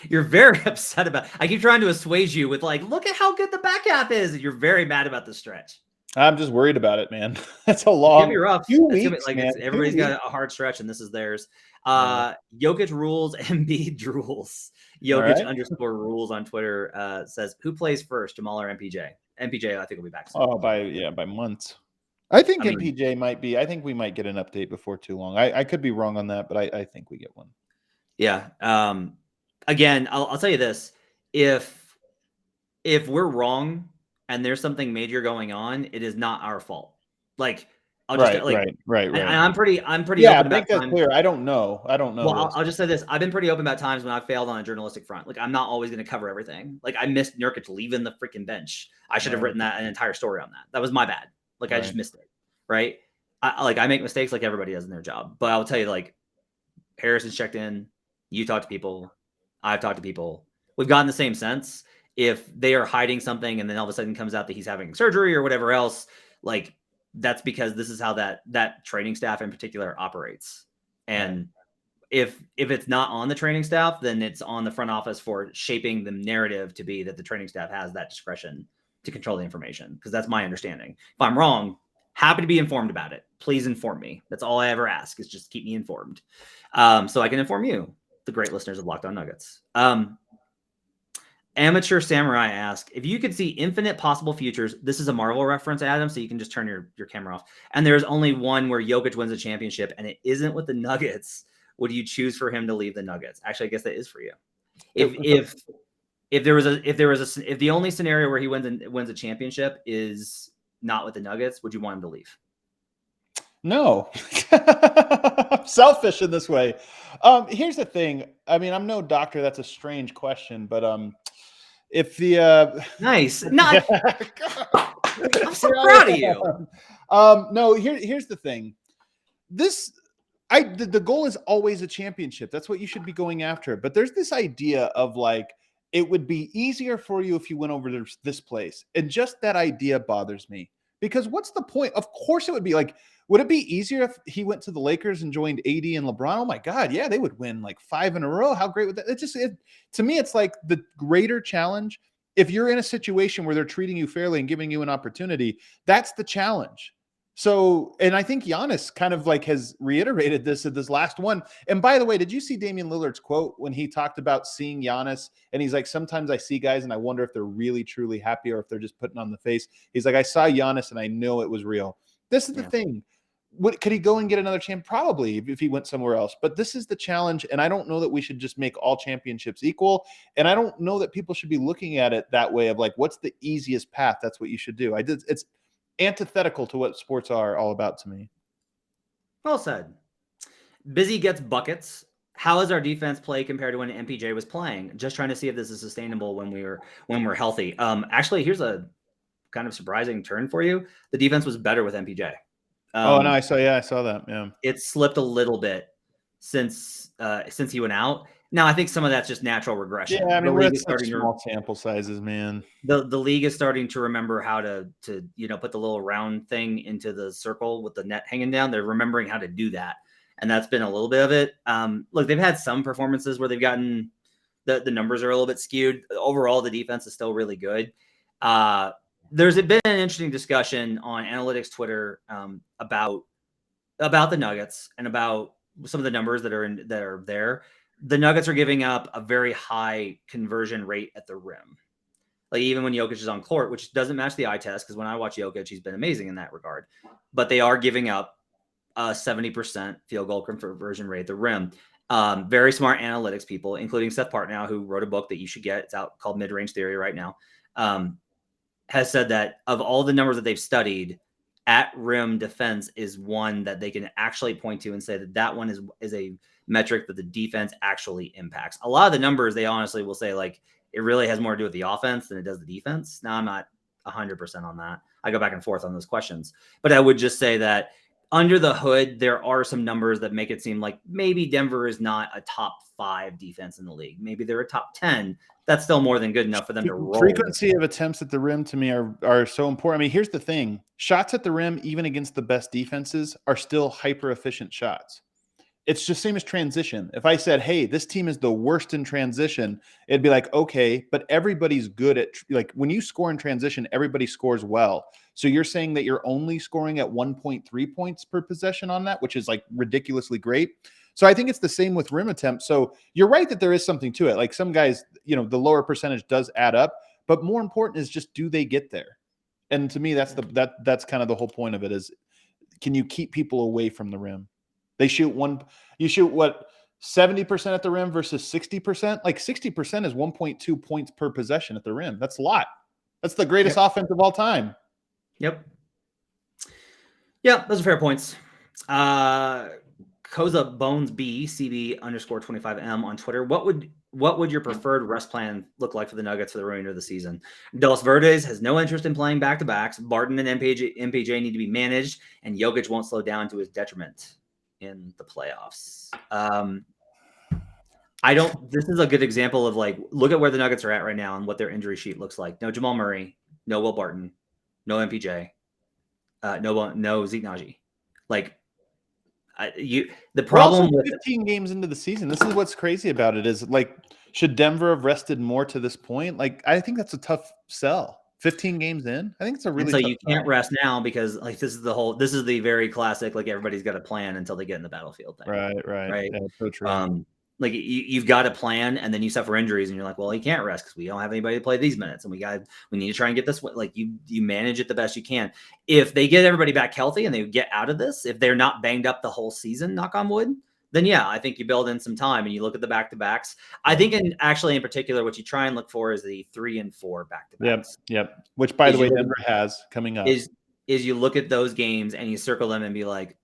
You're very upset about it. I keep trying to assuage you with, like, look at how good the back half is. You're very mad about the stretch. I'm just worried about it, man. That's a long. It's gonna be rough. Few weeks, man. Everybody's got a hard stretch, and this is theirs. Jokic rules, Embiid drools. Jokic _ rules on Twitter says, who plays first, Jamal or MPJ? MPJ, I think, will be back soon. Oh, by months. I think MPJ might be. I think we might get an update before too long. I could be wrong on that, but I think we get one. Yeah. Again, I'll tell you this: if we're wrong and there's something major going on, it is not our fault. Like, I'll just right. And I'm pretty yeah, open make about that clear. I don't know. Well, I'll just say this: I've been pretty open about times when I failed on a journalistic front. Like, I'm not always going to cover everything. Like, I missed Nurkic leaving the freaking bench. I should have written an entire story on that. That was my bad. Like, I just missed it. Right? I make mistakes like everybody does in their job. But I'll tell you, like, Harrison's checked in. You talk to people. I've talked to people. We've gotten the same sense. If they are hiding something and then all of a sudden comes out that he's having surgery or whatever else, like, that's because this is how that training staff in particular operates. And if it's not on the training staff, then it's on the front office for shaping the narrative to be that the training staff has that discretion to control the information. Because that's my understanding. If I'm wrong, happy to be informed about it. Please inform me. That's all I ever ask, is just keep me informed. So I can inform you, the great listeners of Locked On Nuggets. Amateur Samurai ask, if you could see infinite possible futures, this is a Marvel reference, Adam, so you can just turn your camera off. And there's only one where Jokic wins a championship, and it isn't with the Nuggets. Would you choose for him to leave the Nuggets? Actually, I guess that is for you. If the only scenario where he wins a championship is not with the Nuggets, would you want him to leave? No. selfish in this way. Here's the thing. I mean, I'm no doctor. That's a strange question, but if the nice, not. I'm so proud of you. No, here's the thing. The goal is always a championship. That's what you should be going after. But there's this idea of like, it would be easier for you if you went over to this place. And just that idea bothers me. Because what's the point? Of course it would be like, would it be easier if he went to the Lakers and joined AD and LeBron? Oh my God, yeah, they would win like 5 in a row. How great would that? To me, it's like the greater challenge. If you're in a situation where they're treating you fairly and giving you an opportunity, that's the challenge. So, and I think Giannis kind of like has reiterated this at this last one. And by the way, did you see Damian Lillard's quote when he talked about seeing Giannis? And he's like, sometimes I see guys and I wonder if they're really, truly happy or if they're just putting on the face. He's like, I saw Giannis and I know it was real. This is the thing. Could he go and get another champ? Probably if he went somewhere else. But this is the challenge. And I don't know that we should just make all championships equal. And I don't know that people should be looking at it that way of like, what's the easiest path? That's what you should do. It's antithetical to what sports are all about to me. Well said. Busy gets buckets. How is our defense play compared to when MPJ was playing? Just trying to see if this is sustainable when we're healthy. Actually, here's a kind of surprising turn for you. The defense was better with MPJ. No, I saw that. Yeah, it slipped a little bit since he went out. Now I think some of that's just natural regression. Yeah, I mean, we're at such small sample sizes, man. The league is starting to remember how to put the little round thing into the circle with the net hanging down. They're remembering how to do that, and that's been a little bit of it. Look, they've had some performances where they've gotten the numbers are a little bit skewed. Overall, the defense is still really good. There's been an interesting discussion on analytics Twitter about the Nuggets and about some of the numbers that are there. The Nuggets are giving up a very high conversion rate at the rim. Like even when Jokic is on court, which doesn't match the eye test, because when I watch Jokic, he's been amazing in that regard. But they are giving up a 70% field goal conversion rate at the rim. Very smart analytics people, including Seth Partnow, who wrote a book that you should get. It's out called Mid-Range Theory right now. Has said that of all the numbers that they've studied, at rim defense is one that they can actually point to and say that one is a metric that the defense actually impacts. A lot of the numbers, they honestly will say like it really has more to do with the offense than it does the defense. Now I'm not 100% on that. I go back and forth on those questions, but I would just say that under the hood, there are some numbers that make it seem like maybe Denver is not a top 5 defense in the league. Maybe they're a top 10. That's still more than good enough for them to roll. Frequency of attempts at the rim to me are so important. I mean, here's the thing. Shots at the rim, even against the best defenses, are still hyper efficient shots. It's just same as transition. If I said, hey, this team is the worst in transition, it'd be like, okay, but everybody's good at, like when you score in transition, everybody scores well. So you're saying that you're only scoring at 1.3 points per possession on that, which is like ridiculously great. So I think it's the same with rim attempts. So you're right that there is something to it. Like some guys, the lower percentage does add up, but more important is just, do they get there? And to me, that's kind of the whole point of it is, can you keep people away from the rim? You shoot 70% at the rim versus 60%. Like 60% is 1.2 points per possession at the rim. That's a lot. That's the greatest offense of all time. Yep. Yeah, those are fair points. Koza Bones B CB _25M on Twitter. What would your preferred rest plan look like for the Nuggets for the remainder of the season? Dos Verdes has no interest in playing back-to-backs. Barton and MPJ need to be managed, and Jokic won't slow down to his detriment in the playoffs. This is a good example of like, look at where the Nuggets are at right now and what their injury sheet looks like. No Jamal Murray, no Will Barton, no MPJ, no Zeke Naji. Like the problem with 15 games into the season. This is what's crazy about it is like, should Denver have rested more to this point? Like, I think that's a tough sell. 15 games in, I think it's a really. So you can't rest now because like this is the very classic like everybody's got a plan until they get in the battlefield thing. Right. Yeah, so true. Like you've got a plan and then you suffer injuries and you're like, well, you can't rest because we don't have anybody to play these minutes and we need to try and get this. Like you manage it the best you can. If they get everybody back healthy and they get out of this, if they're not banged up the whole season, knock on wood, then yeah, I think you build in some time and you look at the back-to-backs. I think in particular, what you try and look for is the 3 and 4 back-to-backs. Yep. Which by the way, Denver has coming up. Is you look at those games and you circle them and be like,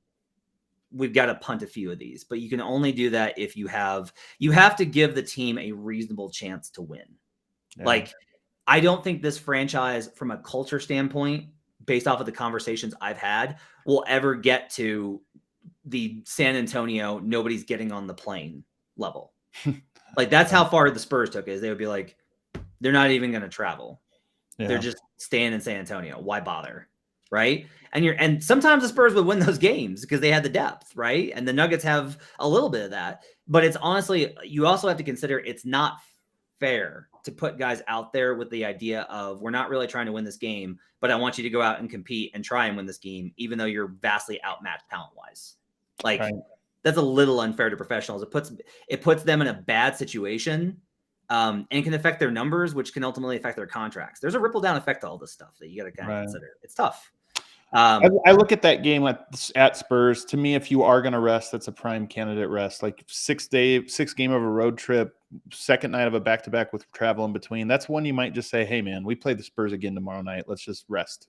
we've got to punt a few of these, but you can only do that if you have to give the team a reasonable chance to win. Yeah. Like, I don't think this franchise, from a culture standpoint, based off of the conversations I've had, will ever get to the San Antonio, nobody's getting on the plane level. Like, that's how far the Spurs took it. Is they would be like, they're not even going to travel. Yeah. They're just staying in San Antonio. Why bother? Right. And sometimes the Spurs would win those games because they had the depth. Right. And the Nuggets have a little bit of that. But it's honestly, you also have to consider it's not fair to put guys out there with the idea of, we're not really trying to win this game, but I want you to go out and compete and try and win this game, even though you're vastly outmatched talent wise. Like, right. That's a little unfair to professionals. It puts them in a bad situation. And can affect their numbers, which can ultimately affect their contracts. There's a ripple down effect to all this stuff that you got to kind of consider. It's tough. I look at that game at Spurs. To me, if you are going to rest, that's a prime candidate rest. Like 6 game of a road trip, second night of a back-to-back with travel in between. That's one you might just say, hey, man, we play the Spurs again tomorrow night. Let's just rest.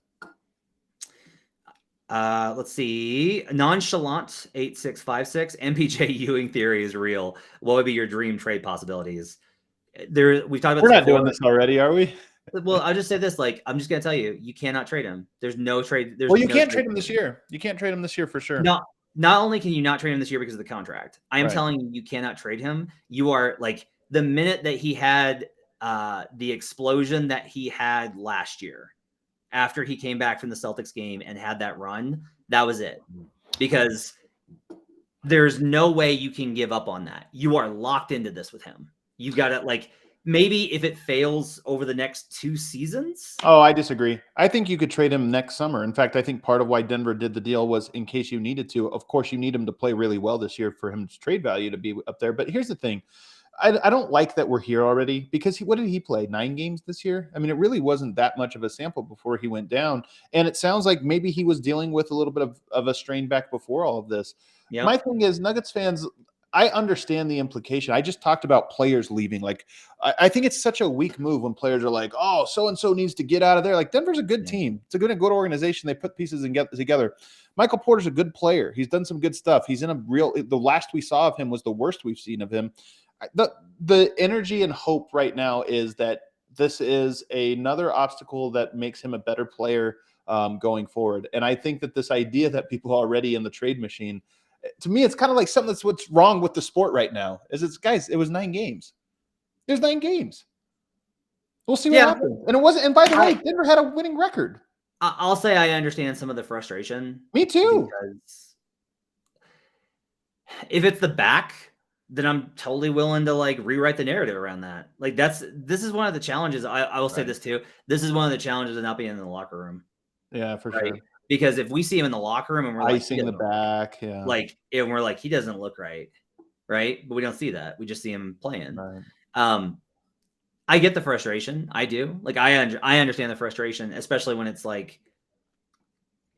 Let's see. Nonchalant 8656. MPJ Ewing theory is real. What would be your dream trade possibilities? We've talked about. We're not doing this already, are we? Well, I'll just say this: like, I'm just gonna tell you, you cannot trade him. There's no trade. You can't trade him this year. You can't trade him this year for sure. Not only can you not trade him this year because of the contract, I am telling you, you cannot trade him. You are like, the minute that he had the explosion that he had last year, after he came back from the Celtics game and had that run, that was it. Because there's no way you can give up on that. You are locked into this with him. You've got to, like, maybe if it fails over the next 2 seasons. Oh, I disagree. I think you could trade him next summer. In fact, I think part of why Denver did the deal was in case you needed to. Of course, you need him to play really well this year for him to trade value to be up there. But here's the thing. I don't like that we're here already, because what did he play? 9 games this year? I mean, it really wasn't that much of a sample before he went down. And it sounds like maybe he was dealing with a little bit of a strain back before all of this. Yep. My thing is, Nuggets fans, I understand the implication. I just talked about players leaving. Like, I think it's such a weak move when players are like, oh, so-and-so needs to get out of there. Like, Denver's a good team. It's a good organization. They put pieces and get together. Michael Porter's a good player. He's done some good stuff. He's in the last we saw of him was the worst we've seen of him. The energy and hope right now is that this is another obstacle that makes him a better player going forward. And I think that this idea that people are already in the trade machine, to me, it's kind of like something that's what's wrong with the sport right now. Guys, it was 9 games. There's 9 games. We'll see what happens. And it wasn't. And by the way, Denver had a winning record. I'll say I understand some of the frustration. Me too. Because if it's the back, then I'm totally willing to, like, rewrite the narrative around that. Like, this is one of the challenges. I will say this too. This is one of the challenges of not being in the locker room. Yeah, for sure. Because if we see him in the locker room and we're icing like, the back, and we're like, he doesn't look right, but we don't see that. We just see him playing. Right. I get the frustration. I do. Like, I understand the frustration, especially when it's like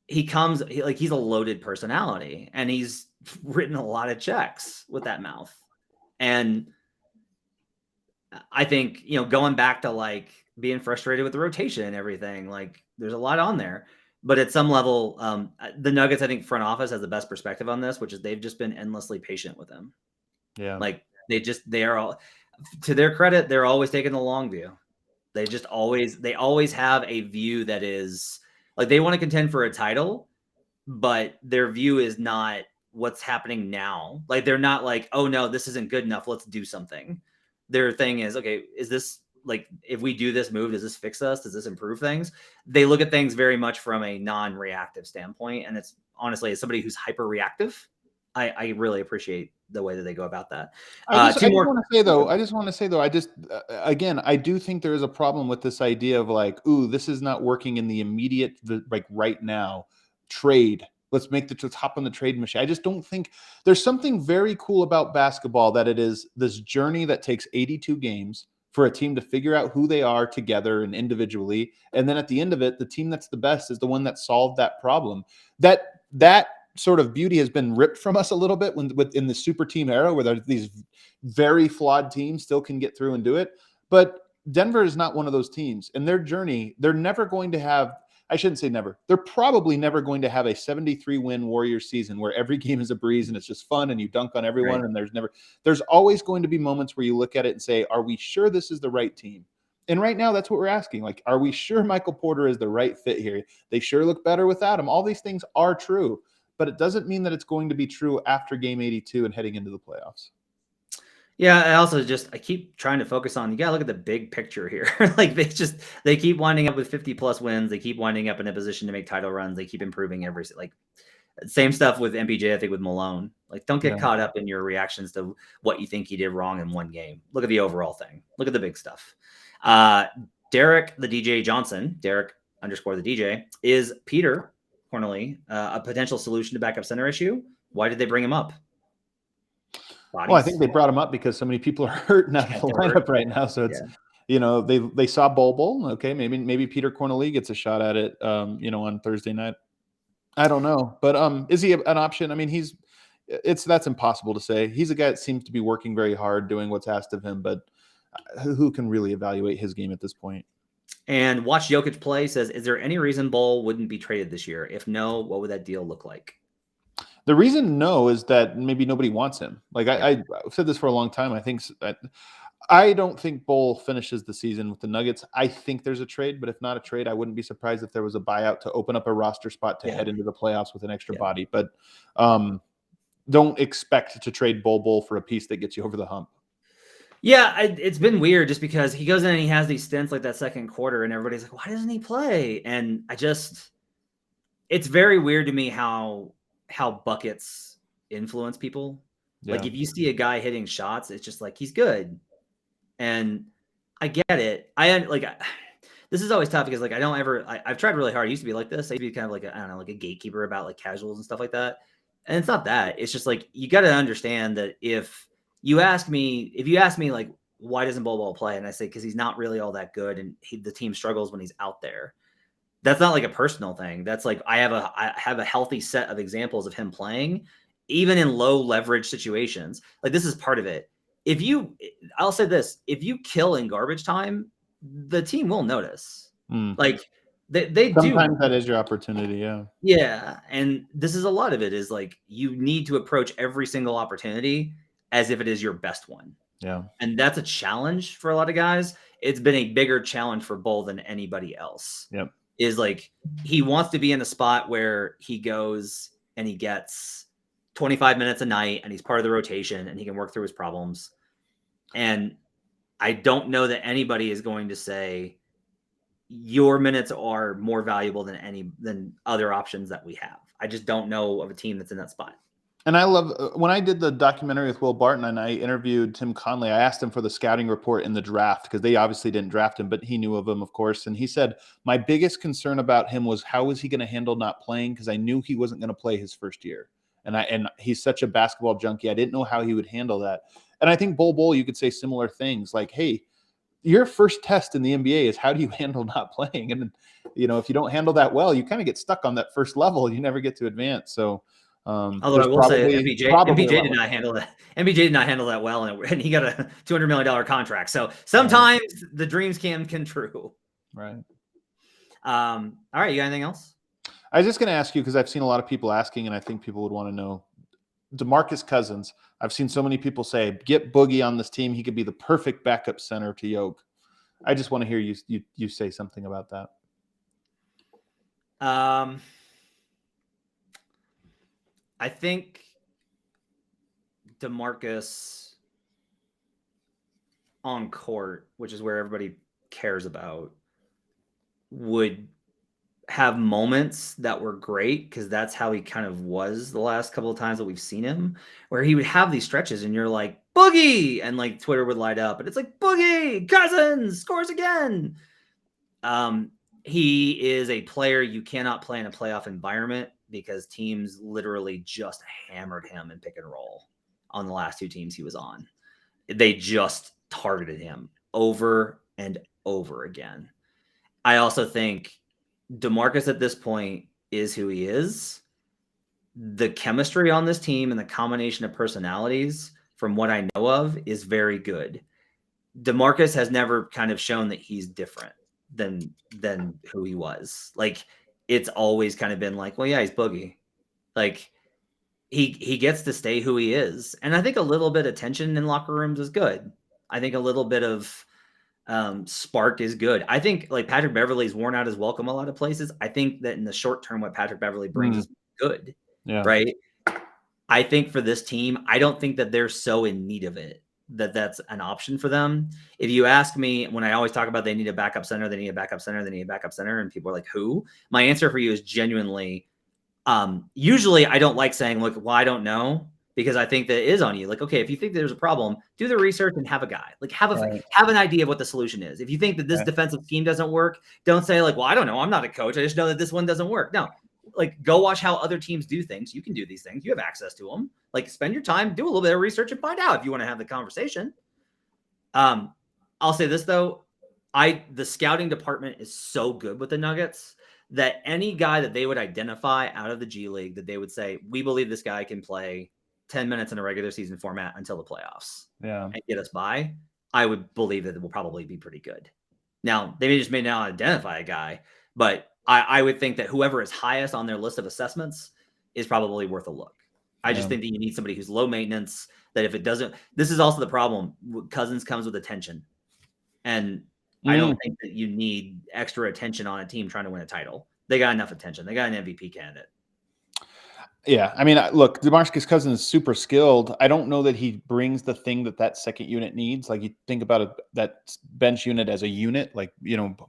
he's a loaded personality and he's written a lot of checks with that mouth. And I think, going back to, like, being frustrated with the rotation and everything, like, there's a lot on there. But at some level, the Nuggets, I think front office has the best perspective on this, which is they've just been endlessly patient with him. Yeah. Like, they are all, to their credit, they're always taking the long view. They always have a view that is like, they want to contend for a title, but their view is not what's happening now. Like, they're not like, oh no, this isn't good enough, let's do something. Their thing is, okay, is this, like, if we do this move, does this fix us? Does this improve things? They look at things very much from a non-reactive standpoint. And it's honestly, as somebody who's hyper reactive, I really appreciate the way that they go about that. I just want to say though, again, I do think there is a problem with this idea of, like, ooh, this is not working in the immediate, like, right now trade. Let's hop on the trade machine. I just don't think there's something very cool about basketball, that it is this journey that takes 82 games for a team to figure out who they are together and individually. And then at the end of it, the team that's the best is the one that solved that problem. That sort of beauty has been ripped from us a little bit in the super team era, where these very flawed teams still can get through and do it. But Denver is not one of those teams. In their journey, they're never going to have I shouldn't say never. They're probably never going to have a 73-win Warriors season where every game is a breeze and it's just fun and you dunk on everyone. Right. And there's always going to be moments where you look at it and say, are we sure this is the right team? And right now, that's what we're asking. Like, are we sure Michael Porter is the right fit here? They sure look better without him. All these things are true, but it doesn't mean that it's going to be true after game 82 and heading into the playoffs. Yeah, I keep trying to focus on, you got to look at the big picture here. Like they keep winding up with 50 plus wins. They keep winding up in a position to make title runs. They keep improving same stuff with MPJ, I think, with Malone. Like, don't get caught up in your reactions to what you think he did wrong in one game. Look at the overall thing. Look at the big stuff. Derek, the DJ Johnson, Derek _ the DJ, is Peter Cornely a potential solution to backup center issue? Why did they bring him up? Bodies? Well, I think they brought him up because so many people are hurting out of the lineup right now. So it's, they saw Bol. Okay, maybe Peter Cornely gets a shot at it, on Thursday night. I don't know, but is he an option? I mean, that's impossible to say. He's a guy that seems to be working very hard, doing what's asked of him, but who can really evaluate his game at this point? And Watch Jokic Play says, is there any reason Bol wouldn't be traded this year? If no, what would that deal look like? The reason no is that maybe nobody wants him. Like I've said this for a long time. I don't think Bol finishes the season with the Nuggets. I think there's a trade, but if not a trade, I wouldn't be surprised if there was a buyout to open up a roster spot to head into the playoffs with an extra body. But don't expect to trade Bol for a piece that gets you over the hump. Yeah, it's been weird just because he goes in and he has these stints like that second quarter and everybody's like, why doesn't he play? And it's very weird to me how buckets influence people. Yeah. Like if you see a guy hitting shots, it's just like, he's good. And I get it. This is always tough because like, I've tried really hard. I used to be like this. I used to be kind of like like a gatekeeper about like casuals and stuff like that. And it's not that. It's just like, you got to understand that if you ask me like, why doesn't Bol play? And I say, because he's not really all that good. And the team struggles when he's out there. That's not like a personal thing. That's like, I have a healthy set of examples of him playing, even in low leverage situations. Like this is part of it. I'll say this, if you kill in garbage time, the team will notice. Like they do. Sometimes that is your opportunity. Yeah. Yeah. And this is a lot of it is like, you need to approach every single opportunity as if it is your best one. Yeah. And that's a challenge for a lot of guys. It's been a bigger challenge for Bol than anybody else. Yep. Is like, he wants to be in a spot where he goes and he gets 25 minutes a night and he's part of the rotation and he can work through his problems. And I don't know that anybody is going to say your minutes are more valuable than other options that we have. I just don't know of a team that's in that spot. And I love when I did the documentary with Will Barton and I interviewed Tim Conley, I asked him for the scouting report in the draft because they obviously didn't draft him, but he knew of him, of course. And he said, my biggest concern about him was how was he going to handle not playing? Because I knew he wasn't going to play his first year. And he's such a basketball junkie. I didn't know how he would handle that. And I think Bol, you could say similar things like, hey, your first test in the NBA is how do you handle not playing? And, if you don't handle that well, you kind of get stuck on that first level. You never get to advance. So, although I will say MPJ did not handle that. MPJ did not handle that well, and he got a $200 million contract. So sometimes the dreams can come true. Right. All right. You got anything else? I was just going to ask you because I've seen a lot of people asking, and I think people would want to know. Demarcus Cousins. I've seen so many people say, get Boogie on this team. He could be the perfect backup center to Yoke. I just want to hear you say something about that. I think DeMarcus on court, which is where everybody cares about, would have moments that were great because that's how he kind of was the last couple of times that we've seen him, where he would have these stretches and you're like, Boogie! And like Twitter would light up and it's like, Boogie! Cousins scores again! He is a player you cannot play in a playoff environment because teams literally just hammered him in pick and roll on the last two teams he was on. They just targeted him over and over again. I also think DeMarcus at this point is who he is. The chemistry on this team and the combination of personalities, from what I know of, is very good. DeMarcus has never kind of shown that he's different. than who he was. Like, it's always kind of been like, well, yeah, he's Boogie. Like, he gets to stay who he is. And I think a little bit of tension in locker rooms is good. I think a little bit of spark is good. I think like Patrick Beverley's worn out his welcome a lot of places. I think that in the short term, what Patrick Beverley brings is good. Yeah. Right. I think for this team, I don't think that they're so in need of it that that's an option for them. If you ask me, when I always talk about they need a backup center, they need a backup center, they need a backup center, and people are like, who? My answer for you is genuinely, usually I don't like saying, look, well, I don't know, because I think that it is on you. Like, okay, if you think there's a problem, do the research and have a guy. Like, have an idea of what the solution is. If you think that this defensive scheme doesn't work, don't say like, well, I don't know, I'm not a coach, I just know that this one doesn't work. No, like, go watch how other teams do things. You can do these things. You have access to them. Like, spend your time, do a little bit of research, and find out if you want to have the conversation. I'll say this though, the scouting department is so good with the Nuggets that any guy that they would identify out of the G League that they would say, we believe this guy can play 10 minutes in a regular season format until the playoffs and get us by, I would believe that it will probably be pretty good. Now, they may not identify a guy, but I would think that whoever is highest on their list of assessments is probably worth a look. I just think that you need somebody who's low maintenance, that if it doesn't, this is also the problem. Cousins comes with attention. And I don't think that you need extra attention on a team trying to win a title. They got enough attention. They got an MVP candidate. Yeah. I mean, look, Demarcus Cousins is super skilled. I don't know that he brings the thing that second unit needs. Like, you think about that bench unit as a unit, like,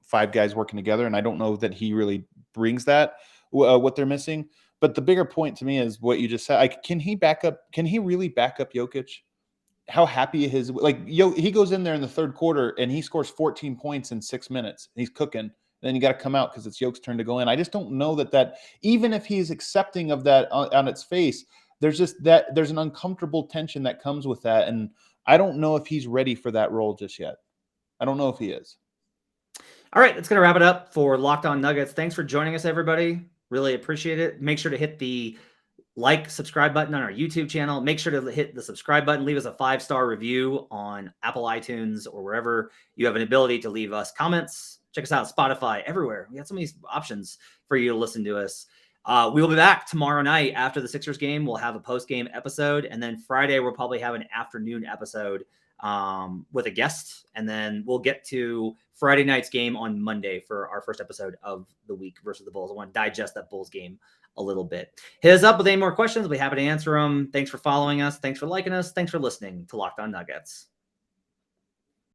5 guys working together. And I don't know that he really brings that, what they're missing. But the bigger point to me is what you just said. Like, can he really back up Jokic? How happy he is. Like, he goes in there in the third quarter and he scores 14 points in 6 minutes. He's cooking. Then you got to come out because it's Jokic's turn to go in. I just don't know that even if he's accepting of that on its face, there's an uncomfortable tension that comes with that. And I don't know if he's ready for that role just yet. I don't know if he is. All right, that's going to wrap it up for Locked On Nuggets. Thanks for joining us, everybody. Really appreciate it. Make sure to hit the subscribe button on our YouTube channel. Make sure to hit the subscribe button. Leave us a 5-star review on Apple iTunes or wherever you have an ability to leave us comments. Check us out, Spotify, everywhere. We got so many options for you to listen to us. We will be back tomorrow night after the Sixers game. We'll have a post-game episode. And then Friday, we'll probably have an afternoon episode with a guest. And then we'll get to Friday night's game on Monday for our first episode of the week versus the Bulls. I want to digest that Bulls game a little bit. Hit us up with any more questions. We'll be happy to answer them. Thanks for following us. Thanks for liking us. Thanks for listening to Locked On Nuggets.